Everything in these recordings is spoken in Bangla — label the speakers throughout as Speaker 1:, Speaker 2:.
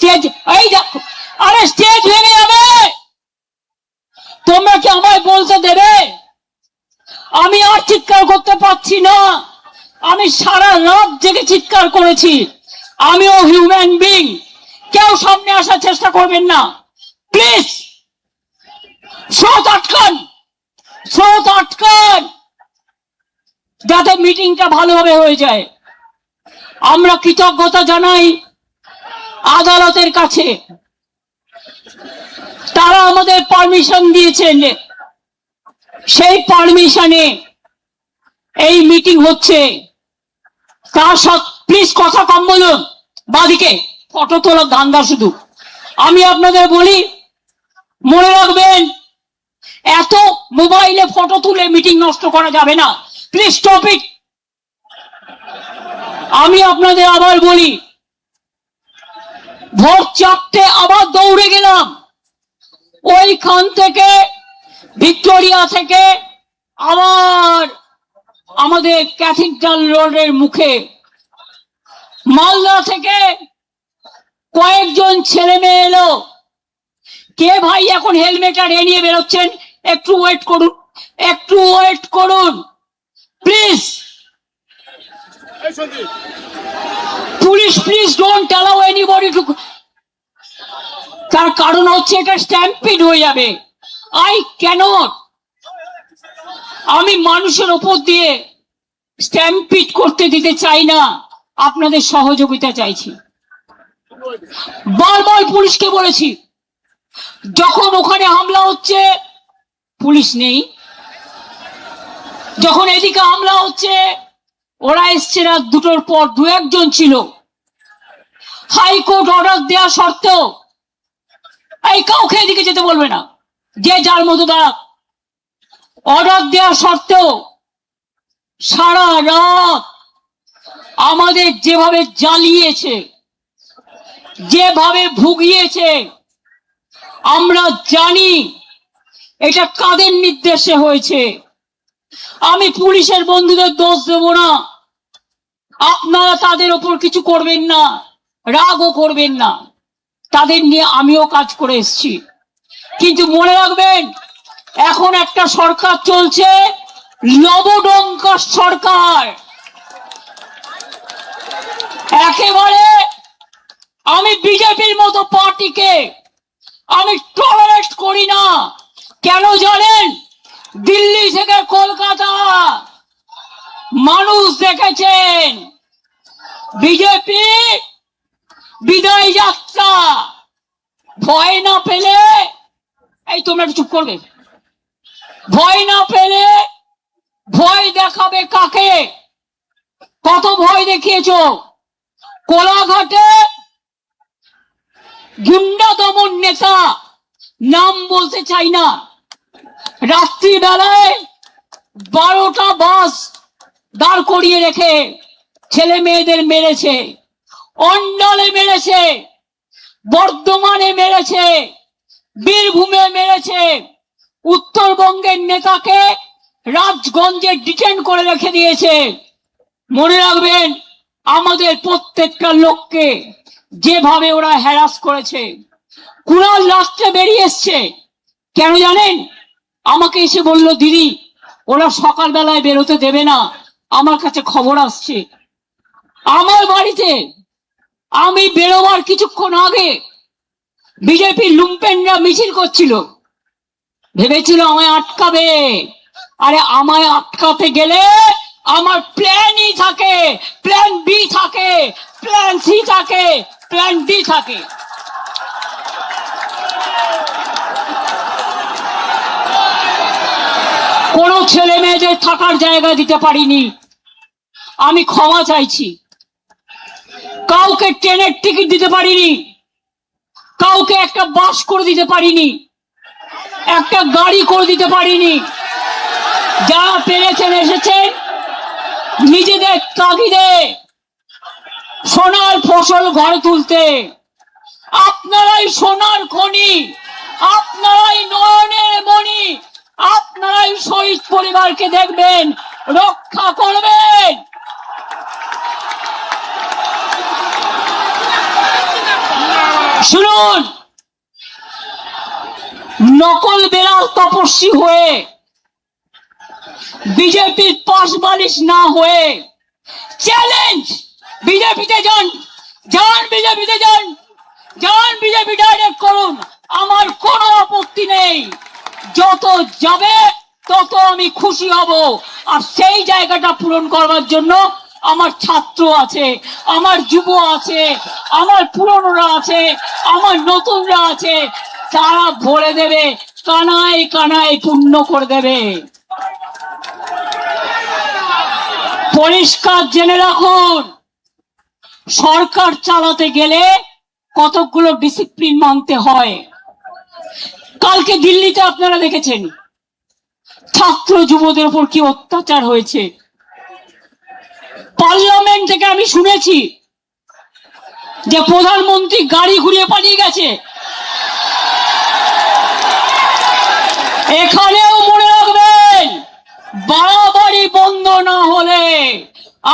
Speaker 1: স্টেজ, এই দেখো, আরে স্টেজ ভেঙে যাবে। তোমরা কি আমায় বলতে দেবে? আমি আর চিৎকার করতে পারছি না। আমি সারা রাত জেগে চিৎকার করেছি। আমিও হিউম্যান বিং। কেউ সামনে আসার চেষ্টা করবেন না প্লিজ। স্রোত আটকান, স্রোত আটকান, যাতে মিটিংটা ভালোভাবে হয়ে যায়। আমরা কৃতজ্ঞতা জানাই আদালতের কাছে, তারা আমাদের পারমিশন দিয়েছেন। সেই পারমিশনে এই মিটিং হচ্ছে। তার সাথে প্লিজ কথা কম বলুন। বাদিকে ফটো তোলার ধান্দা শুধু। আমি আপনাদের বলি, মনে রাখবেন, এত মোবাইলে ফটো তুলে মিটিং নষ্ট করা যাবে না। Please stop it. আমি আপনাদের আবার বলি, ভোর 4টে আবার দৌড়ে গেলাম। ওইখান থেকে ভিক্টোরিয়া থেকে আবার আমাদের ক্যাথিড্রাল রোডের মুখে, মালদা থেকে কয়েকজন ছেলে মেয়ে এলো। কে ভাই এখন হেলমেট আর এ নিয়ে বেরোচ্ছেন? একটু ওয়েট করুন, একটু ওয়েট করুন please. Police please don't allow anybody to. তার কারণ হচ্ছে এটা স্ট্যাম্পিড হয়ে যাবে। I cannot. আমি মানুষের ওপর দিয়ে স্ট্যাম্পিড করতে দিতে চাই না, আপনাদের সহযোগিতা চাইছি। বারবার পুলিশকে বলেছি, যখন ওখানে হামলা হচ্ছে পুলিশ নেই, যখন এদিকে হামলা হচ্ছে ওরা এসছে রাত 2টোর পর, 2-1 ছিল। হাইকোর্ট অর্ডার দেওয়া সত্ত্বেও এই কাউকে এদিকে যেতে বলবে না, যে যার মতো দাঁড়াক। অর্ডার দেওয়া সত্ত্বেও সারা রাত আমাদের যেভাবে জ্বালিয়েছে, যেভাবে ভুগিয়েছে, আমরা জানি এটা কাদের নির্দেশে হয়েছে। আমি পুলিশের বন্ধুদের দোষ দেব না, আপনারা তাদের ওপর কিছু করবেন না, রাগও করবেন না। তাদের নিয়ে আমিও কাজ করে এসেছি। কিন্তু মনে রাখবেন, এখন একটা সরকার চলছে, লবডঙ্কা সরকার। একেবারে আমি বিজেপির মতো পার্টিকে আমি টলারেট করি না। কেন জানেন? দিল্লি থেকে কলকাতা মানুষ দেখেছেন বিজেপি বিদায় যাত্রা। ভয় না পেলে, এই তোমরা একটু চুপ করবে, ভয় না পেলে ভয় দেখাবে কাকে? কত ভয় দেখিয়েছ? কোলাঘাটে গুন্ডা দমন নেতা, নাম বলতে চাই না, রাত্রিবেলায় 12টা বাস দাঁড় করিয়ে রেখে ছেলে মেয়েদের মেরেছে। অন্ডলে মেরেছে, বর্ধমানে মেরেছে, বীরভূমে মেরেছে। উত্তরবঙ্গের নেতাকে রাজগঞ্জে ডিটেন করে রেখে দিয়েছে। মনে রাখবেন, আমাদের প্রত্যেকটা লোককে যেভাবে ওরা হ্যারাস করেছে। কুণাল রাস্তে বেরিয়ে এসছে, কেন জানেন? আমাকে এসে বলল, দিদি ওরা সকালবেলায় বেরোতে দেবে না, আমার কাছে খবর আসছে। আমার বাড়িতে আমি বেরোবার কিছুক্ষণ আগে বিজেপির লুম্পেনরা মিছিল করছিল, ভেবেছিল আমায় আটকাবে। আরে আমায় আটকাতে গেলে আমার প্ল্যানই থাকে, প্ল্যান বি থাকে, প্ল্যান সি থাকে, প্ল্যান ডি থাকে। কোন ছেলে মেয়েদের থাকার জায়গা দিতে পারিনি, আমি ক্ষমা চাইছি। কাউকে ট্রেনের টিকিট দিতে পারিনি, কাউকে একটা বাস করে দিতে পারিনি, একটা গাড়ি করে দিতে পারিনি। যারা পেরেছেন এসেছেন নিজেদের তাগিদে সোনার ফসল ঘরে তুলতে। আপনারাই সোনার খনি, আপনারাই নয়নের মণি, আপনারাই শহীদ পরিবারকে দেখবেন, রক্ষা করবেন। শুনুন, নকল বেড়াল তপস্বী হয়ে বিজেপির পাশ বালিশ না হয়ে চ্যালেঞ্জ, বিজেপিতে যান, যান বিজেপিতে যান, যান বিজেপি ডাইরেক্ট করুন, আমার কোনো আপত্তি নেই। যত যাবে তত আমি খুশি হব। আর সেই জায়গাটা পূরণ করবার জন্য আমার ছাত্র আছে, আমার যুব আছে, আমার পুরনোরা আছে, আমার নতুনরা আছে, তারা ভরে দেবে, কানায় কানায় পূর্ণ করে দেবে। পরিষ্কার জেনে রাখুন, সরকার চালাতে গেলে কতগুলো ডিসিপ্লিন মানতে হয়। কালকে দিল্লিতে আপনারা দেখেছেন ছাত্র যুবদের উপর কি অত্যাচার হয়েছে। পার্লামেন্ট থেকে আমি শুনেছি যে প্রধানমন্ত্রী গাড়ি ঘুরিয়ে পালিয়ে গেছে। এখানেও মনে রাখবেন, বাড়াবাড়ি বন্ধ না হলে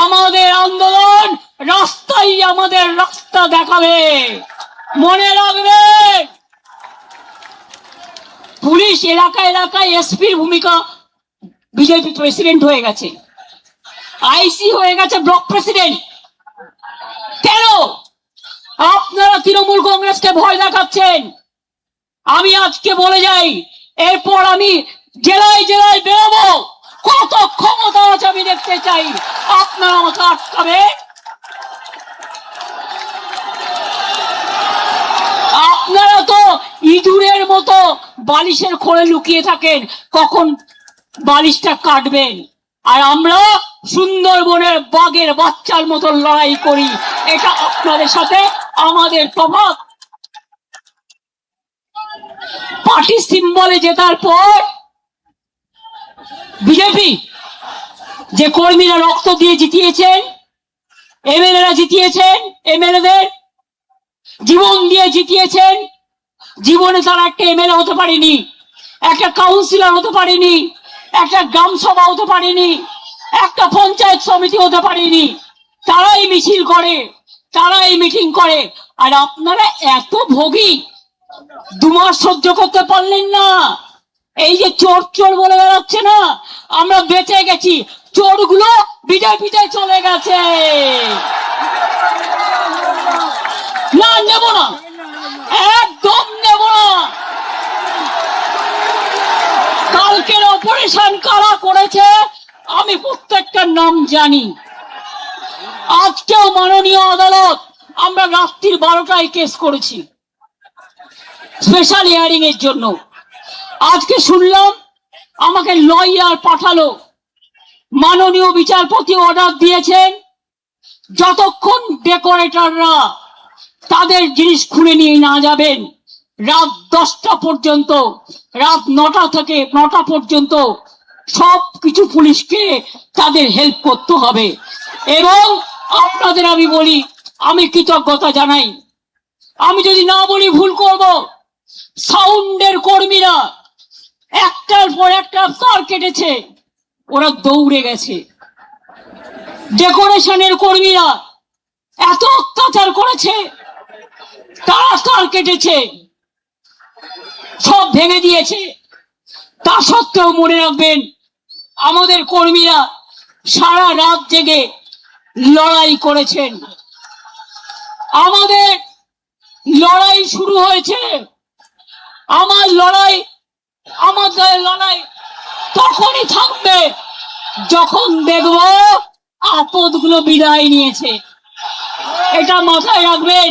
Speaker 1: আমাদের আন্দোলন রাস্তায় আমাদের রাস্তা দেখাবে। মনে রাখবেন, পুলিশ এলাকায় এলাকায় এসপির ভূমিকা, বিজেপি প্রেসিডেন্ট হয়ে গেছে, আইসি হয়ে গেছে ব্লক প্রেসিডেন্ট। কেন আপনারা তৃণমূল কংগ্রেসকে ভয় দেখাচ্ছেন? আমি আজকে বলে যাই, এরপর আমি জেলায় জেলায় বেরোবো, কত ক্ষমতা আছে আমি দেখতে চাই। আপনারা আমাকে আটকাবে? আপনারা তো ইঁদুরের মতো বালিশের খোলে লুকিয়ে থাকেন, কখন বালিশটা কাটবেন। আর আমরা সুন্দরবনের বাঘের বাচ্চার মতো লড়াই করি। এটা আপনাদের সাথে আমাদের তফাৎ। পার্টি সিম্বলে জেতার পর বিজেপি যে কর্মীরা রক্ত দিয়ে জিতিয়েছেন, এমএলএরা জিতিয়েছেন, এমএলএদের জীবন দিয়ে জিতিয়েছেন, জীবনে তারা একটা এমএলএ হতে পারেনি, একটা কাউন্সিলর হতে পারেনি, একটা গ্রাম সভা হতে পারেনি, একটা পঞ্চায়েত সমিতি হতে পারেনি। তারাই মিছিল করে, তারাই মিটিং করে। আর আপনারা এত ভোগী, 2 মাস সহ্য করতে পারলেন না। এই যে চোর চোর বলে বেড়াচ্ছে না, আমরা বেঁচে গেছি, চোরগুলো বিজেপিতে চলে গেছে। না, নেব না, একদম নেব না। কালকের অপারেশন কারা করেছে আমি প্রত্যেকটার নাম জানি। আজকেও মাননীয় আদালত, আমরা রাত্রির 12টায় কেস করেছি স্পেশাল হিয়ারিং এর জন্য। আজকে শুনলাম আমাকে লয়ার পাঠালো, মাননীয় বিচারপতি অর্ডার দিয়েছেন যতক্ষণ ডেকোরেটররা তাদের জিনিস খুলে নিয়ে না যাবেন, রাত 10টা পর্যন্ত, রাত 9টা থেকে 9টা পর্যন্ত সব কিছু পুলিশকে তাদের হেল্প করতে হবে। এবং আপনাদের আমি বলি, আমি কৃতজ্ঞতা জানাই, আমি যদি না বলি ভুল করব। সাউন্ডের কর্মীরা একটার পর একটা তার কেটেছে, ওরা দৌড়ে গেছে। ডেকোরেশনের কর্মীরা এত অত্যাচার করেছে, তারা তার কেটেছে, সব ভেঙে দিয়েছে। তা সত্ত্বেও মনে রাখবেন, আমাদের কর্মীরা সারা রাত জেগে লড়াই করেছেন। আমাদের লড়াই শুরু হয়েছে, আমাদের লড়াই তখনই থাকবে যখন দেখব আপদগুলো বিদায় নিয়েছে। এটা মাথায় রাখবেন,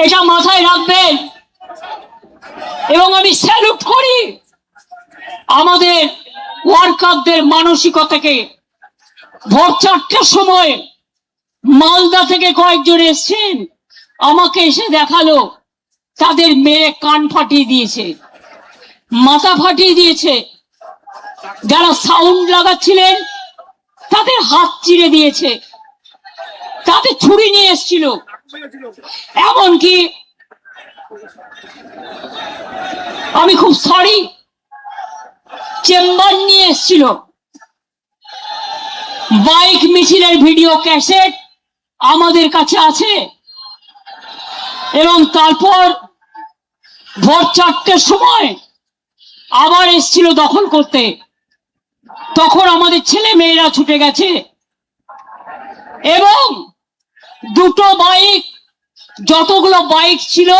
Speaker 1: এটা মাথায় রাখবেন। এবং আমি স্যালুট করি আমাদের ওয়ার্কারদের মানসিকতাকে। ভোর 4টার সময় মালদা থেকে কয়েকজন এসছেন, আমাকে এসে দেখালো তাদের মেয়ে কান ফাটিয়ে দিয়েছে, মাথা ফাটিয়ে দিয়েছে। যারা সাউন্ড লাগাচ্ছিলেন তাদের হাত চিরে দিয়েছে, তাদের ছুরি নিয়ে এসছিল, এমনকি আমি খুব সরি চেম্বার নিয়ে এসছিল। বাইক মিছিলের ভিডিও ক্যাসেট আমাদের কাছে আছে। এবং তারপর ভোর 4টের সময় আবার এসছিল দখল করতে, তখন আমাদের ছেলে মেয়েরা ছুটে গেছে এবং দুটো বাইক, যতগুলো বাইক ছিল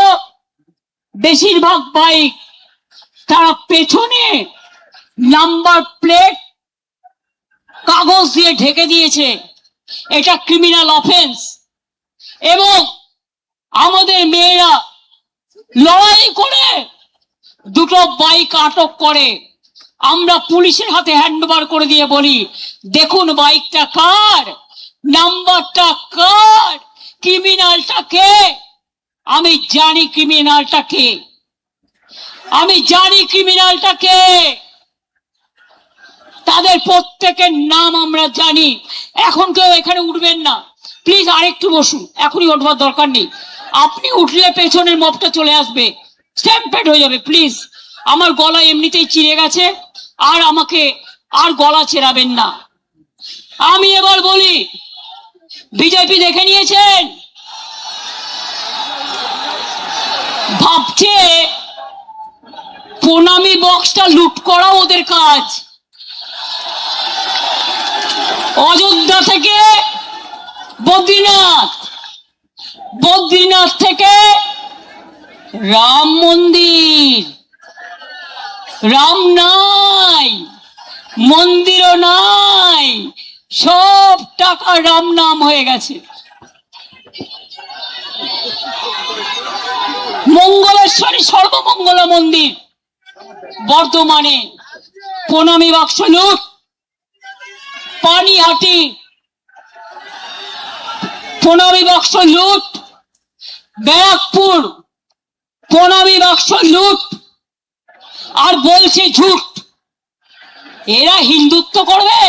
Speaker 1: বেশিরভাগ বাইক তারা পেছনে নাম্বার প্লেট কাগজ দিয়ে ঢেকে দিয়েছে। এটা ক্রিমিনাল অফেন্স। এবং আমাদের মেয়েরা লড়াই করে দুটো বাইক আটক করে। আমরা পুলিশের হাতে হ্যান্ডওভার করে দিয়ে বলি, দেখুন বাইকটা কার, নাম্বারটা কার, ক্রিমিনালটা কে। আমি জানি ক্রিমিনালটা কে, আমি জানি ক্রিমিনালটা কে, তাদের প্রত্যেকের নাম আমরা জানি। এখন কেউ এখানে উঠবেন না প্লিজ, আরেকটু বসুন, এখনই উঠবার দরকার নেই। আপনি উঠলে পেছনের মবটা চলে আসবে, স্ট্যাম্পেড হয়ে যাবে। প্লিজ, আমার গলা এমনিতেই চিড়ে গেছে, আর আমাকে আর গলা চেরাবেন না। আমি এবার বলি, বিজেপি দেখে নিয়েছেন, ভাবছে প্রণামী বক্সটা লুট করা ওদের কাজ। অযোধ্যা থেকে বদ্রীনাথ, বদ্রীনাথ থেকে রাম মন্দির, রাম নাই, মন্দিরও নাই, সব টাকা রাম নাম হয়ে গেছে। মঙ্গলেশ্বরী সর্বমঙ্গলা মন্দির বর্ধমানে প্রণামী বাক্স লুট, পানিহাটি প্রণামী বাক্স লুট, ব্যারাকপুর প্রণামী বাক্স লুট, আর বলছে ঝুট। এরা হিন্দুত্ব করবে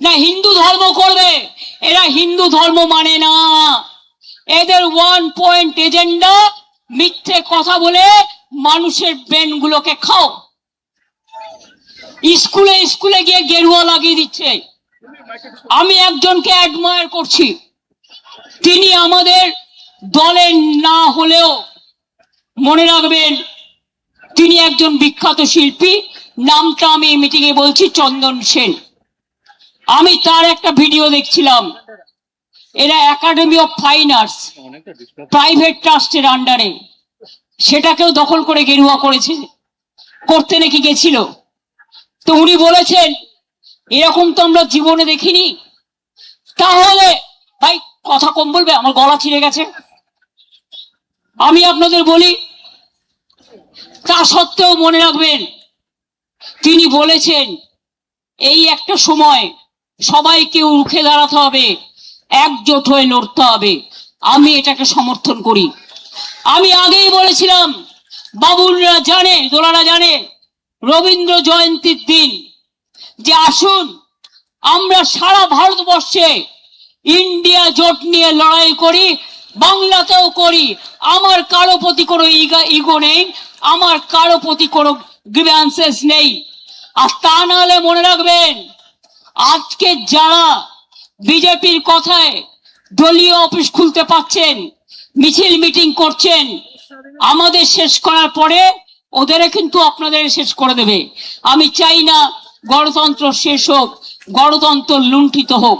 Speaker 1: না হিন্দু ধর্ম করবে? এরা হিন্দু ধর্ম মানে না। এদের ওয়ান পয়েন্ট এজেন্ডা, মিথ্যে কথা বলে মানুষের ব্রেন গুলোকে খাও। স্কুলে স্কুলে গিয়ে গেরুয়া লাগিয়ে দিচ্ছে। আমি একজনকে অ্যাডমায়ার করছি, তিনি আমাদের দলের না হলেও মনে রাখবেন তিনি একজন বিখ্যাত শিল্পী, নামটা আমি এই মিটিং এ বলছি, চন্দন সেন। আমি তার একটা ভিডিও দেখছিলাম। এরা academy of fine arts private ট্রাস্টের আন্ডারে, সেটাকেও দখল করে গেরুয়া করেছে, করতে নাকি গেছিল। তো উনি বলেছেন এরকম তো আমরা জীবনে দেখিনি। তাহলে ভাই কথা কম বলবে, আমার গলা ছিঁড়ে গেছে। আমি আপনাদের বলি, তা সত্ত্বেও মনে রাখবেন তিনি বলেছেন এই একটা সময় সবাইকে রুখে দাঁড়াতে হবে, একজোট হয়ে লড়তে হবে। আমি এটাকে সমর্থন করি। আমি আগেই বলেছিলাম, বাবুলরা জানে, দোলারা জানে, রবীন্দ্র জয়ন্তীর দিন যে আসুন আমরা সারা ভারতবর্ষে ইন্ডিয়া জোট নিয়ে লড়াই করি, বাংলাতেও করি। আমার কারো প্রতি কোনো ইগো নেই, আমার কারো প্রতি কোনো গ্রিভ্যান্সেস নেই। আর তা নাহলে মনে রাখবেন, আজকে যারা বিজেপির কথায় দলীয় অফিস খুলতে পারছেন, মিছিল মিটিং করছেন, আমাদের শেষ করার পরে ওদের কিন্তু আপনাদের শেষ করে দেবে। আমি চাই না গণতন্ত্র শেষ হোক, গণতন্ত্র লুণ্ঠিত হোক।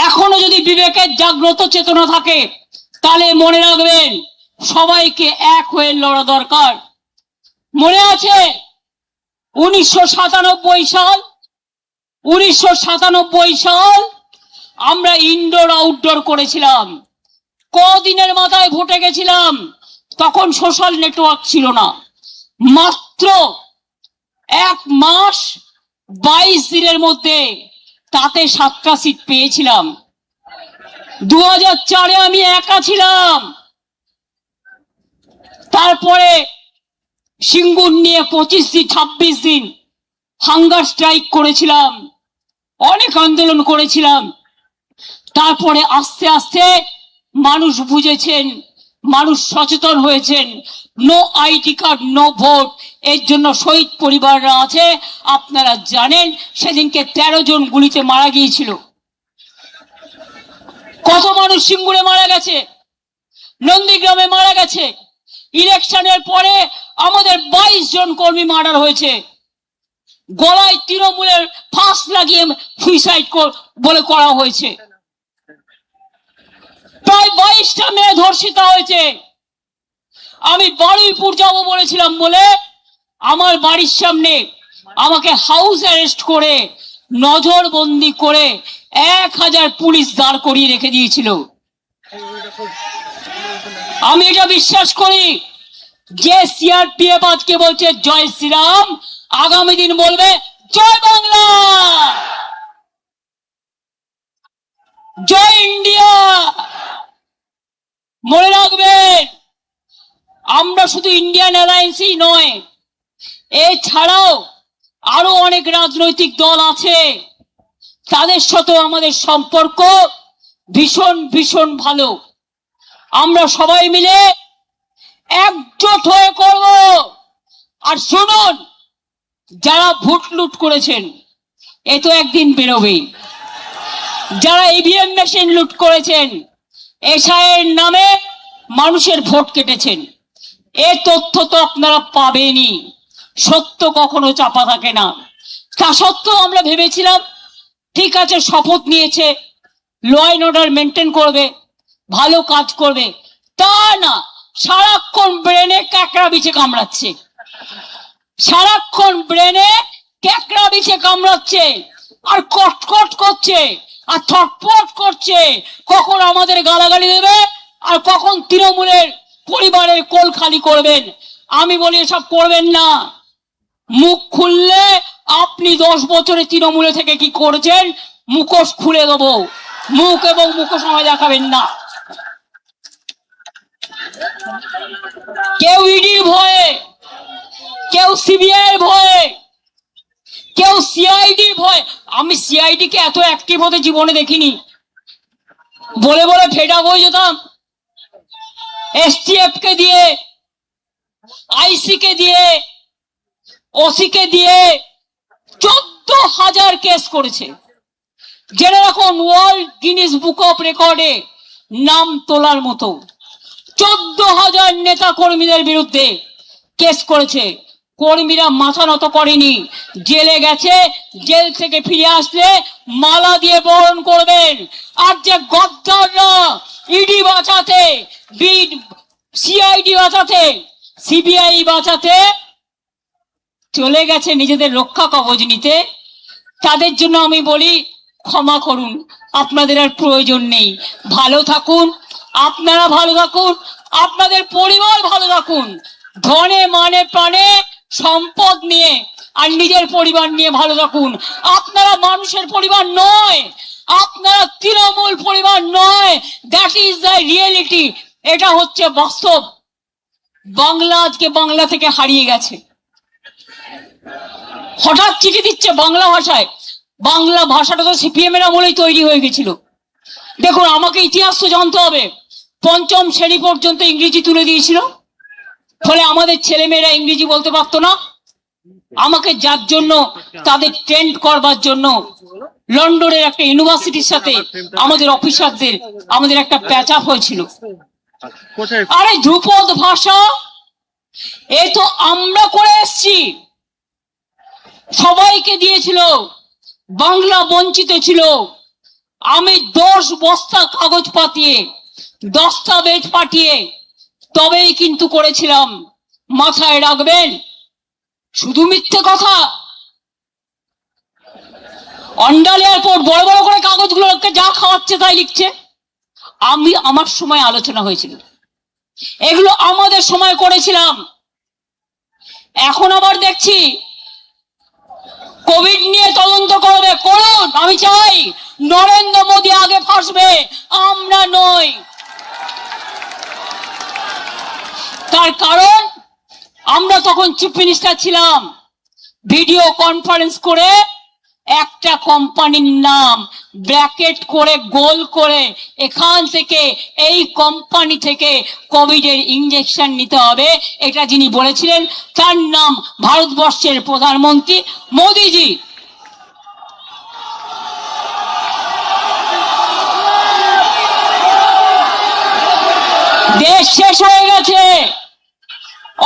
Speaker 1: এখনো যদি বিবেকের জাগ্রত চেতনা থাকে তাহলে মনে রাখবেন সবাইকে এক হয়ে লড়া দরকার। মনে আছে 1997 সাল, 1997 সাল আমরা ইনডোর আউটডোর করেছিলাম। কদিনের মাথায় ভোটে গেছিলাম, তখন সোশ্যাল নেটওয়ার্ক ছিল না। মাত্র 1 মাস 22 দিনের মধ্যে তাতে 7টা সিট পেয়েছিলাম। 2004-এ আমি একা ছিলাম। তারপরে সিঙ্গুর নিয়ে 25 দিন 26 দিন হাঙ্গার স্ট্রাইক করেছিলাম, অনেক আন্দোলন করেছিলাম। তারপরে আস্তে আস্তে মানুষ বুঝেছেন, মানুষ সচেতন হয়েছেন। No ID card no vote, এর জন্য শহীদ পরিবাররা আছে। আপনারা জানেন সেদিনকে 13 জন গুলিতে মারা গিয়েছিল। কত মানুষ সিঙ্গুরে মারা গেছে, নন্দীগ্রামে মারা গেছে। ইলেকশনের পরে আমাদের 22 জন কর্মী মার্ডার হয়েছে, গলায় তৃণমূলের ফাঁস লাগিয়ে সুইসাইড বলে করা হয়েছে। প্রায় 22টা মেয়ে ধর্ষিত হয়েছে। আমি বারুইপুর যাব বলেছিলাম বলে আমার বাড়ির সামনে আমাকে হাউস অ্যারেস্ট করে নজরবন্দি করে 1000 পুলিশ দাঁড় করিয়ে রেখে দিয়েছিল। আমি এটা বিশ্বাস করি যে সিআরপিএফ আজকে বলছে জয় শ্রীরাম, আগামী দিন বলবে জয় বাংলা, জয় ইন্ডিয়া। মনে রাখবেন, আমরা শুধু ইন্ডিয়ান অ্যালায়েন্সই নয়, এছাড়াও আরো অনেক রাজনৈতিক দল আছে, তাদের সাথেও আমাদের সম্পর্ক ভীষণ ভীষণ ভালো। আমরা সবাই মিলে একজোট হয়ে করব। আর শুনুন, যারা ভোট লুট করেছেন এ তো একদিন বেরোবেই। যারা ইভিএম মেশিন লুট করেছেন, এসআইয়ের নামে মানুষের ভোট কেটেছেন, এ তথ্য তো আপনারা পাবেনই। সত্য কখনো চাপা থাকে না। তা সত্ত্বেও আমরা ভেবেছিলাম ঠিক আছে, শপথ নিয়েছে, ল অ্যান্ড অর্ডার মেনটেন করবে, ভালো কাজ করবে। তা না, সারাক্ষণ ব্রেনে ক্যাকড়া বিছে কামড়াচ্ছে, সারাক্ষণ ব্রেনে ক্যাকড়া বিছে কামড়াচ্ছে, আর কটকট করছে, আর ছটফট করছে, কখন আমাদের গালাগালি দেবে আর কখন তৃণমূলের পরিবারের কোল খালি করবেন। আমি বলি এসব করবেন না। মুখ খুললে আপনি 10 বছরে তৃণমূলে থেকে কি করেছেন মুখোশ খুলে দেবো। মুখ এবং মুখোশ আমায় দেখাবেন না। কেউ ইডির ভয়ে, কেউ সিবিআই ভয়ে, কেউ সিআইডি ভয়। আমি সিআইডি কে এত অ্যাক্টিভ হতে জীবনে দেখিনি। বলে বলে ফেড আপ হয়ে যেতাম। এসটিএফ কে দিয়ে, আইসি কে দিয়ে, ওসি কে দিয়ে 14,000 কেস করেছে, যেটা এখন ওয়ার্ল্ড গিনিস বুক অফ রেকর্ডে নাম তোলার মতো। 14,000 নেতা কর্মীদের বিরুদ্ধে কেস করেছে। কর্মীরা মাথা নত করেনি, জেলে গেছে। জেল থেকে ফিরে আসলে মালা দিয়ে বরণ করবেন। আর যে গদ্দাররা ইডি বাঁচাতে, সিআইডি বাঁচাতে, সিবিআই বাঁচাতে চলে গেছে নিজেদের রক্ষা কবচ নিতে, তাদের জন্য আমি বলি ক্ষমা করুন, আপনাদের আর প্রয়োজন নেই। ভালো থাকুন, আপনারা ভালো থাকুন, আপনাদের পরিবার ভালো থাকুন। ধনে মানে প্রাণে সম্পদ নিয়ে আর নিজের পরিবার নিয়ে ভালো থাকুন। আপনারা মানুষের পরিবার নয়, আপনারা তৃণমূল পরিবার নয়। That is the reality. এটা হচ্ছে বাস্তব। বাংলা আজকে বাংলা থেকে হারিয়ে গেছে। হঠাৎ চিঠি দিচ্ছে বাংলা ভাষায়। বাংলা ভাষাটা তো সিপিএম এর আমলেই তৈরি হয়ে গেছিল। দেখুন, আমাকে ইতিহাস তো জানতে হবে। 5ম শ্রেণী পর্যন্ত ইংরেজি তুলে দিয়েছিল, ফলে আমাদের ছেলেমেয়েরা ইংরেজি বলতে পারতো না। আমাকে যার জন্য তাদের ট্রেন্ড করবার জন্য লন্ডনের একটা ইউনিভার্সিটির সাথে আমাদের অফিসারদের আমাদের একটা প্যাচ আপ হয়েছিল। আরে ধ্রুপদ ভাষা এ তো আমরা করে এসছি, সবাইকে দিয়েছিল। বাংলা বঞ্চিত ছিল। আমি 10 বস্তা কাগজ পাতিয়ে, দস্তাবেজ পাঠিয়ে তবেই কিন্তু করেছিলাম। মাথায় রাখবেন, শুধু মিথ্যে কথা। অন্ডাল এয়ারপোর্ট বড় বড় করে কাগজগুলোকে যা খাওয়াচ্ছে তাই লিখছে। আমার সময় আলোচনা হয়েছিল, এগুলো আমাদের সময় করেছিলাম। এখন আবার দেখছি কোভিড নিয়ে তদন্ত করবে, করুন। আমি চাই নরেন্দ্র মোদী আগে ফাঁসবে, আমরা নই। তার কারণ আমরা তখন চিফ মিনিস্টার ছিলাম। ভিডিও কনফারেন্স করে একটা কোম্পানির নাম ব্র্যাকেট করে গোল করে এখান থেকে, এই কোম্পানি থেকে কোভিডের ইঞ্জেকশন নিতে হবে, এটা যিনি বলেছিলেন তার নাম ভারতবর্ষের প্রধানমন্ত্রী মোদিজি। দেশ শেষ হয়ে গেছে,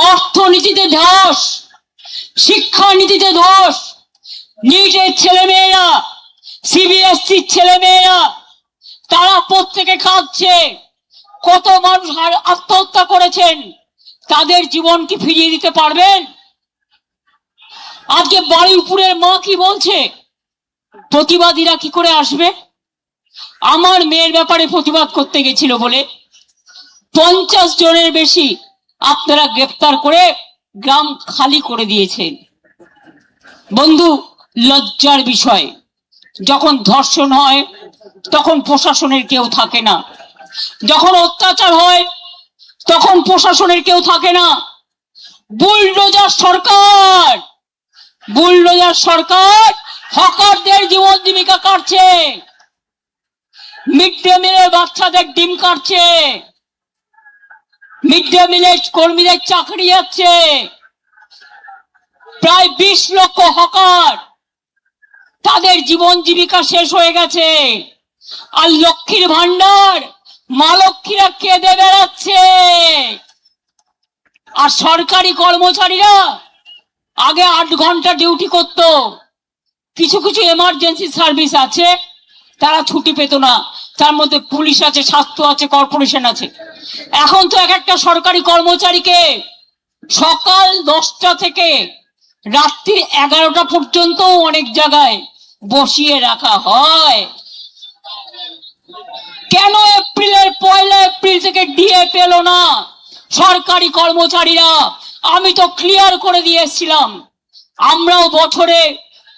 Speaker 1: অর্থনীতিতে ধস, শিক্ষানীতিতে ধস, নিটের ছেলেমেয়েরা, সিবিএসসির ছেলেমেয়েরা তারা প্রত্যেকে কাঁদছে। কত মানুষ আত্মহত্যা করেছেন, তাদের জীবন কি ফিরিয়ে দিতে পারবেন? আজকে বারুইপুরের মা কি বলছে, প্রতিবাদীরা কি করে আসবে? আমার মেয়ের ব্যাপারে প্রতিবাদ করতে গেছিল বলে 50 জনের বেশি আপনারা গ্রেফতার করে গ্রাম খালি করে দিয়েছেন। বন্ধু, লজ্জার বিষয়, যখন ধর্ষণ হয় তখন প্রশাসনের কেউ থাকে না, যখন অত্যাচার হয় তখন প্রশাসনের কেউ থাকে না। বুলডোজার সরকার, বুলডোজার সরকার হকারদের জীবন জীবিকা কাটছে, মিড ডে মিলের বাচ্চাদের ডিম কাটছে, মিড ডে মিলের কর্মীদের চাকরি যাচ্ছে। প্রায় 20 লক্ষ হকার, তাদের জীবন জীবিকা শেষ হয়ে গেছে। আর লক্ষ্মীর ভান্ডার মা লক্ষ্মীরা কেঁদে বেড়াচ্ছে। আর সরকারি কর্মচারীরা আগে 8 ঘন্টা ডিউটি করত, কিছু কিছু এমার্জেন্সি সার্ভিস আছে তারা ছুটি পেত না, তার মধ্যে পুলিশ আছে, স্বাস্থ্য আছে, কর্পোরেশন আছে। এখন তো এক একটা সরকারি কর্মচারীকে সকাল 10টা থেকে রাত্রি 11টা পর্যন্ত অনেক জায়গায় বসিয়ে রাখা হয়। কেন এপ্রিলের 1 এপ্রিল থেকে ডিএ পেল না সরকারি কর্মচারীরা? আমি তো ক্লিয়ার করে দিয়েছিলাম, আমরাও বছরে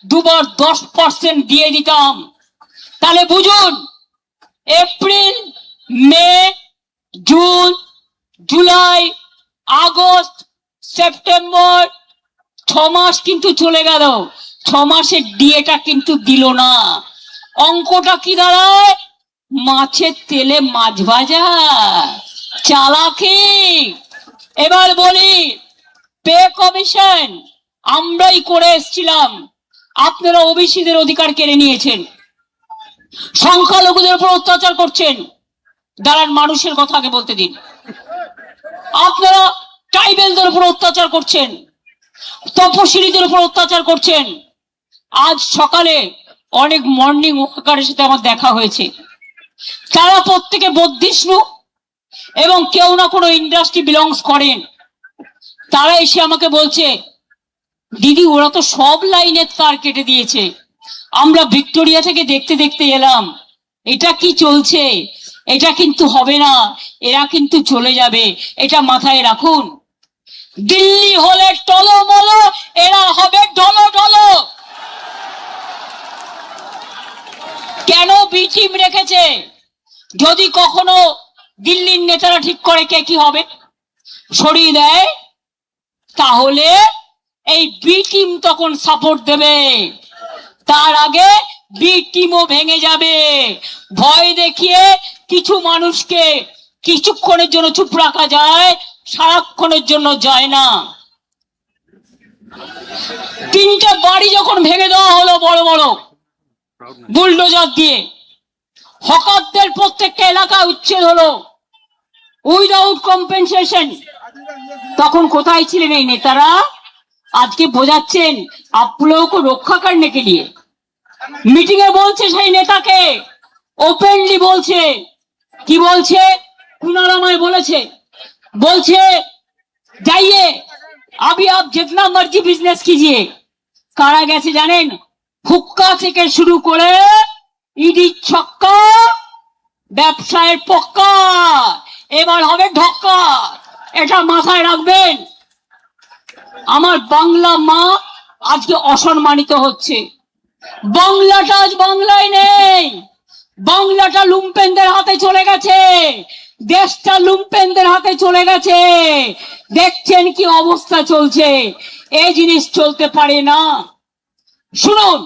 Speaker 1: 2 বার 10% দিয়ে দিতাম। তাহলে বুঝুন, এপ্রিল, মে, জুন, জুলাই, আগস্ট, সেপ্টেম্বর 6 মাস কিন্তু চলে গেল, 6 মাসের ডিএটা কিন্তু দিল না। অঙ্কটা কি দাঁড়ায়? মাছের তেলে মাছ ভাজা, চালাকি। এবার বলি, পে কমিশন আমরাই করে এসেছিলাম, আপনারা ওবিসিদের অধিকার কেড়ে নিয়েছেন, সংখ্যালঘুদের উপর অত্যাচার করছেন। দাঁড়ান, মানুষের কথা আগে বলতে দিন। আপনারা ট্রাইবেলদের উপর অত্যাচার করছেন, তপশিলীদের উপর অত্যাচার করছেন। আজ সকালে অনেক মর্নিং ওয়াকারের সাথে আমার দেখা হয়েছে, তারা প্রত্যেকে বৌদ্ধিষ্ণু এবং কেউ না কোনো ইন্ডাস্ট্রি বিলংস করেন। তারা এসে আমাকে বলছে, দিদি ওরা তো সব লাইনের তার কেটে দিয়েছে, আমরা ভিক্টোরিয়া থেকে দেখতে দেখতে এলাম, এটা কি চলছে? এটা কিন্তু হবে না, এরা কিন্তু চলে যাবে, এটা মাথায় রাখুন। দিল্লি হলে টলমলো, এরা হবে ঢলো ঢলো। কেন বি টিম রেখেছে? যদি কখনো দিল্লির নেতারা ঠিক করে কে কি হবে, সরিয়ে দেয়, তাহলে এই বি টিম তখন সাপোর্ট দেবে। তার আগে বি টিমও ভেঙে যাবে। ভয় দেখিয়ে কিছু মানুষকে কিছুক্ষণের জন্য চুপ রাখা যায়, সারাক্ষণের জন্য যায় না। 3টে বাড়ি যখন ভেঙে দেওয়া হলো বড় বড় বুলডোজার দিয়ে, হকারদের প্রত্যেকটা এলাকা উচ্ছেদ হলো উইদাউট কম্পেনসেশন, তখন কোথায় ছিলেন এই নেতারা? আজকে বোঝাচ্ছেন আপ লোগোं को রক্ষা करने के लिए। মিটিং এ বলছে সেই নেতাকে, ওপেনলি বলছে, কি বলছে? কুণাল আমায় বলেছে, বলছে जाइए अभी आप जितना मर्जी बिजनेस कीजिए। কারা গেছে জানেন? হুক্কা থেকে শুরু করে ইডি ছক্কা, ব্যবসায়ের পক্কা, এবার হবে ঢক্কা, এটা মাথায় রাখবেন। আমার বাংলা মা আজকে অসম্মানিত হচ্ছে। বাংলাটা আজ বাংলায় নেই, বাংলাটা লুম্পেনদের হাতে চলে গেছে, দেশটা লুম্পেনদের হাতে চলে গেছে। দেখছেন কি অবস্থা চলছে, এই জিনিস চলতে পারে না। শুনুন,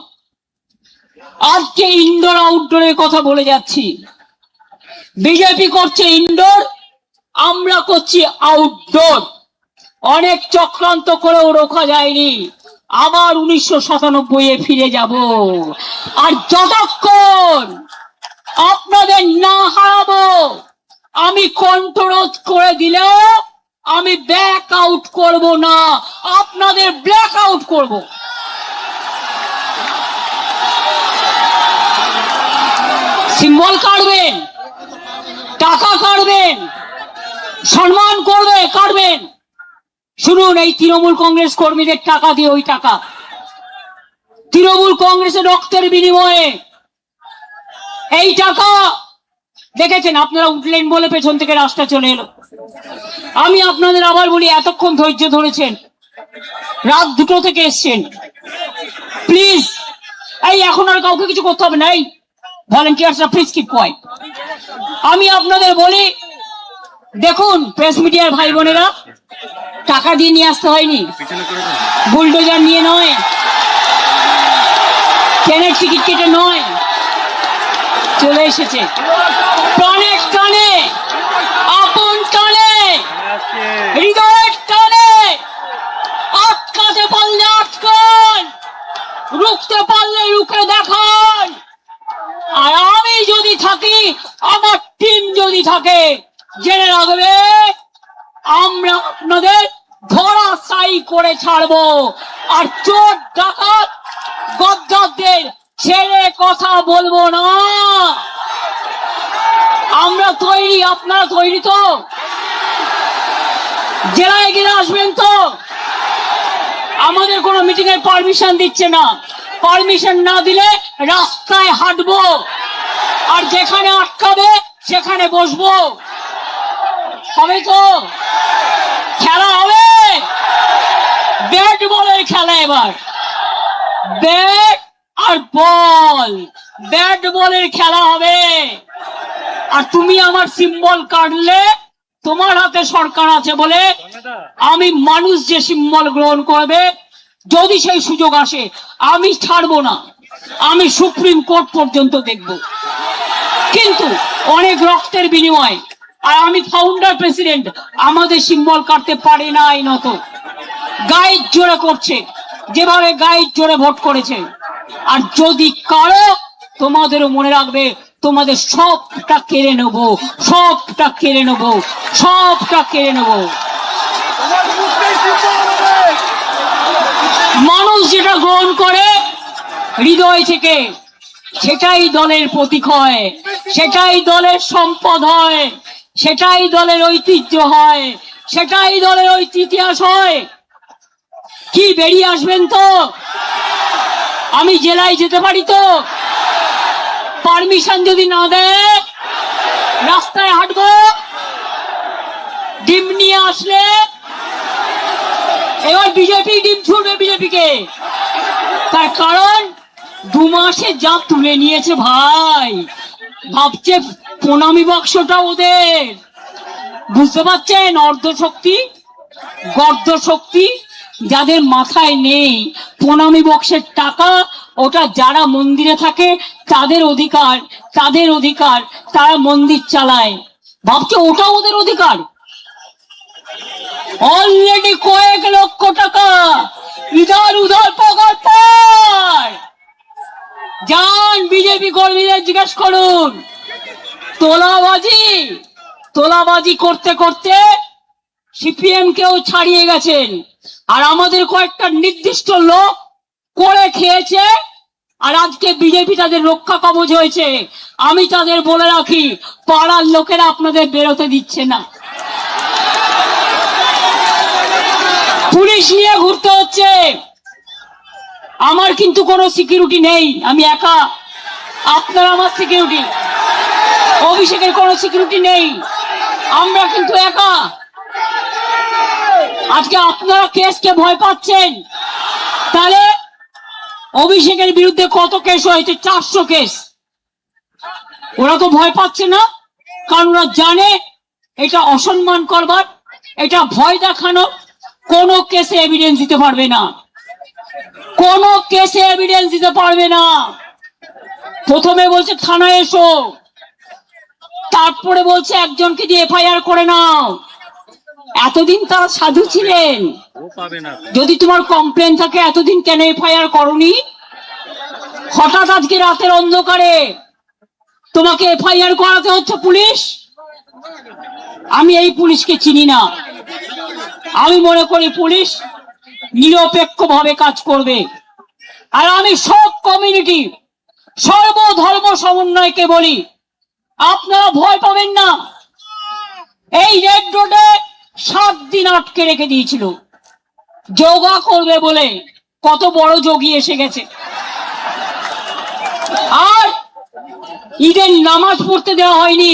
Speaker 1: আজকে ইনডোর আউটডোরের কথা বলে যাচ্ছি। বিজেপি করছে ইনডোর, আমরা করছি আউটডোর। অনেক চক্রান্ত করেও রোখা যায়নি, আবার 1997-এ ফিরে যাব। আর যতক্ষণ আপনাদের না হারাবো, আমি কণ্ঠরোধ করে দিলেও আমি ব্যাক আউট করবো না, আপনাদের ব্ল্যাক আউট করবো। সিম্বল কাটবেন, টাকা কাটবেন, সম্মান করবে কাটবেন। শুনুন, এই তৃণমূল কংগ্রেস কর্মীদের টাকা দিয়ে, ওই টাকা তৃণমূল কংগ্রেসের রক্তের বিনিময়ে এই টাকা দেখেছেন। আপনারা উঠলেন বলে পেছন থেকে রাস্তা চলে এলো। আমি আপনাদের আবার বলি, এতক্ষণ ধৈর্য ধরেছেন, রাত 2টো থেকে এসছেন, প্লিজ এই এখন আর কাউকে কিছু করতে হবে না। এই ভলেন্টিয়ার্সরা প্লিজ কিপ কোয়াইট। আমি আপনাদের বলি, দেখুন প্রেস মিডিয়ার ভাই বোনেরা, টাকা দিয়ে নিয়ে আসতে হয়নি, বুলডোজার নিয়ে নয়, ট্রেনের টিকিট কেটে নয়, চলে এসেছে প্রাণের টানে, আপন টানে, হৃদয়ের টানে। আটকাতে পারলে আটকান, রুখতে পারলে রুখে দেখান। আর আমি যদি থাকি, আমার টিম যদি থাকে, জেনে রাখবে আমরা আপনাদের ধরাশায়ী করে ছাড়বো। আর চোর ডাকাত গদ্দারদের ছেড়ে কথা বলবো না। আমরা তৈরি, আপনারা তৈরি তো? জেলায় গেলে আসবেন তো? আমাদের কোনো মিটিং এর পারমিশন দিচ্ছে না, পারমিশন না দিলে রাস্তায় হাঁটবো, আর যেখানে আটকাবে সেখানে বসবো। হবে তো? খেলা হবে, ব্যাট বলের খেলা। এবার ব্যাট আর বল, ব্যাট বলের খেলা হবে। আর তুমি আমার সিম্বল কাটলে, তোমার হাতে সরকার আছে বলে আমি মানুষ যে সিম্বল গ্রহণ করবে, যদি সেই সুযোগ আসে আমি ছাড়বো না, আমি সুপ্রিম কোর্ট পর্যন্ত দেখব। কিন্তু অনেক রক্তের বিনিময়, আর আমি ফাউন্ডার প্রেসিডেন্ট, আমাদের সিম্বল কাটতে পারে না আইনত। গাইড জোরে করছে, যেভাবে গাইড জোরে ভোট করেছে। আর যদি কারো, তোমাদেরও মনে রাখবে, তোমাদের সবটা কেড়ে নেবো, সবটা কেড়ে নেবো, সবটা কেড়ে নেবো। মানুষ যেটা গ্রহণ করে হৃদয় থেকে, সেটাই দলের প্রতীক হয়, সেটাই দলের সম্পদ হয়, সেটাই দলের ঐতিহ্য হয়, সেটাই দলের ইতিহাস হয়। কি বেরিয়ে আসবেন তো? আমি জেলায় যেতে পারি তো? পারমিশন যদি না দেয় রাস্তায় হাঁটবো। ডিম নিয়ে আসলে এবার বিজেপি ডিম ছুড়বে বিজেপিকে, তার কারণ 2 মাসে যা তুলে নিয়েছে ভাই, ভাবছে প্রণামী বাক্সটা ওদের। বুঝতে পারছেন? অর্ধশক্তি, গর্দ শক্তি যাদের মাথায় নেই, প্রণামী বক্সের টাকা ওটা যারা মন্দিরে থাকে তাদের অধিকার, তাদের অধিকার, তারা মন্দির চালায়, ভাবছে ওটা ওদের অধিকার। অলরেডি কয়েক লক্ষ টাকা ইধার উধার পকেট পার। যান বিজেপি কর্মীদের জিজ্ঞেস করুন। তোলাবাজি, তোলাবাজি করতে করতে সিপিএম কেও ছাড়িয়ে গেছেন, আর আমাদের কয়েকটা নির্দিষ্ট লোক করে খেয়েছে, আর আজকে বিজেপি তাদের রক্ষা কবচ হয়েছে। আমি তাদের বলে রাখি, পাড়ার লোকেরা আপনাদের বেরোতে দিচ্ছে না, পুলিশ নিয়ে ঘুরতে হচ্ছে। আমার কিন্তু কোনো সিকিউরিটি নেই, আমি একা, আপনার আমার সিকিউরিটি। অভিষেকের কোনো সিকিউরিটি নেই, আমরা কিন্তু একা। আজকে আপনারা কেসকে ভয় পাচ্ছেন, তাহলে অভিষেকের বিরুদ্ধে কত কেস হয়েছে? 400 কেস। ওরা তো ভয় পাচ্ছে না, কারণ ওরা জানে এটা অসম্মান করবার, এটা ভয় দেখানো। কোনো কেসে এভিডেন্স দিতে পারবে না, কোনো কেসে এভিডেন্স দিতে পারবে না। প্রথমে বলছে থানায় এসো, তারপরে বলছে একজনকে দিয়ে এফআইআর করে নাও। এতদিন তারা সাধু ছিলেন, যদি তোমার কমপ্লেন থাকে এতদিন কেন এফআইআর করনি? হঠাৎ আজকে রাতের অন্ধকারে তোমাকে এফআইআর করাতে হচ্ছে পুলিশ? আমি এই পুলিশকে চিনি না। আমি মনে করি পুলিশ নিরপেক্ষভাবে কাজ করবে। আর আমি সব কমিউনিটি, সর্বধর্ম সমন্বয়কে বলি, আপনারা ভয় পাবেন না। এই রেড রোডে 7 দিন আটকে রেখে দিয়েছিল যোগা করবে বলে। কত বড় যোগী এসে গেছে। আর ঈদের নামাজ পড়তে দেওয়া হয়নি,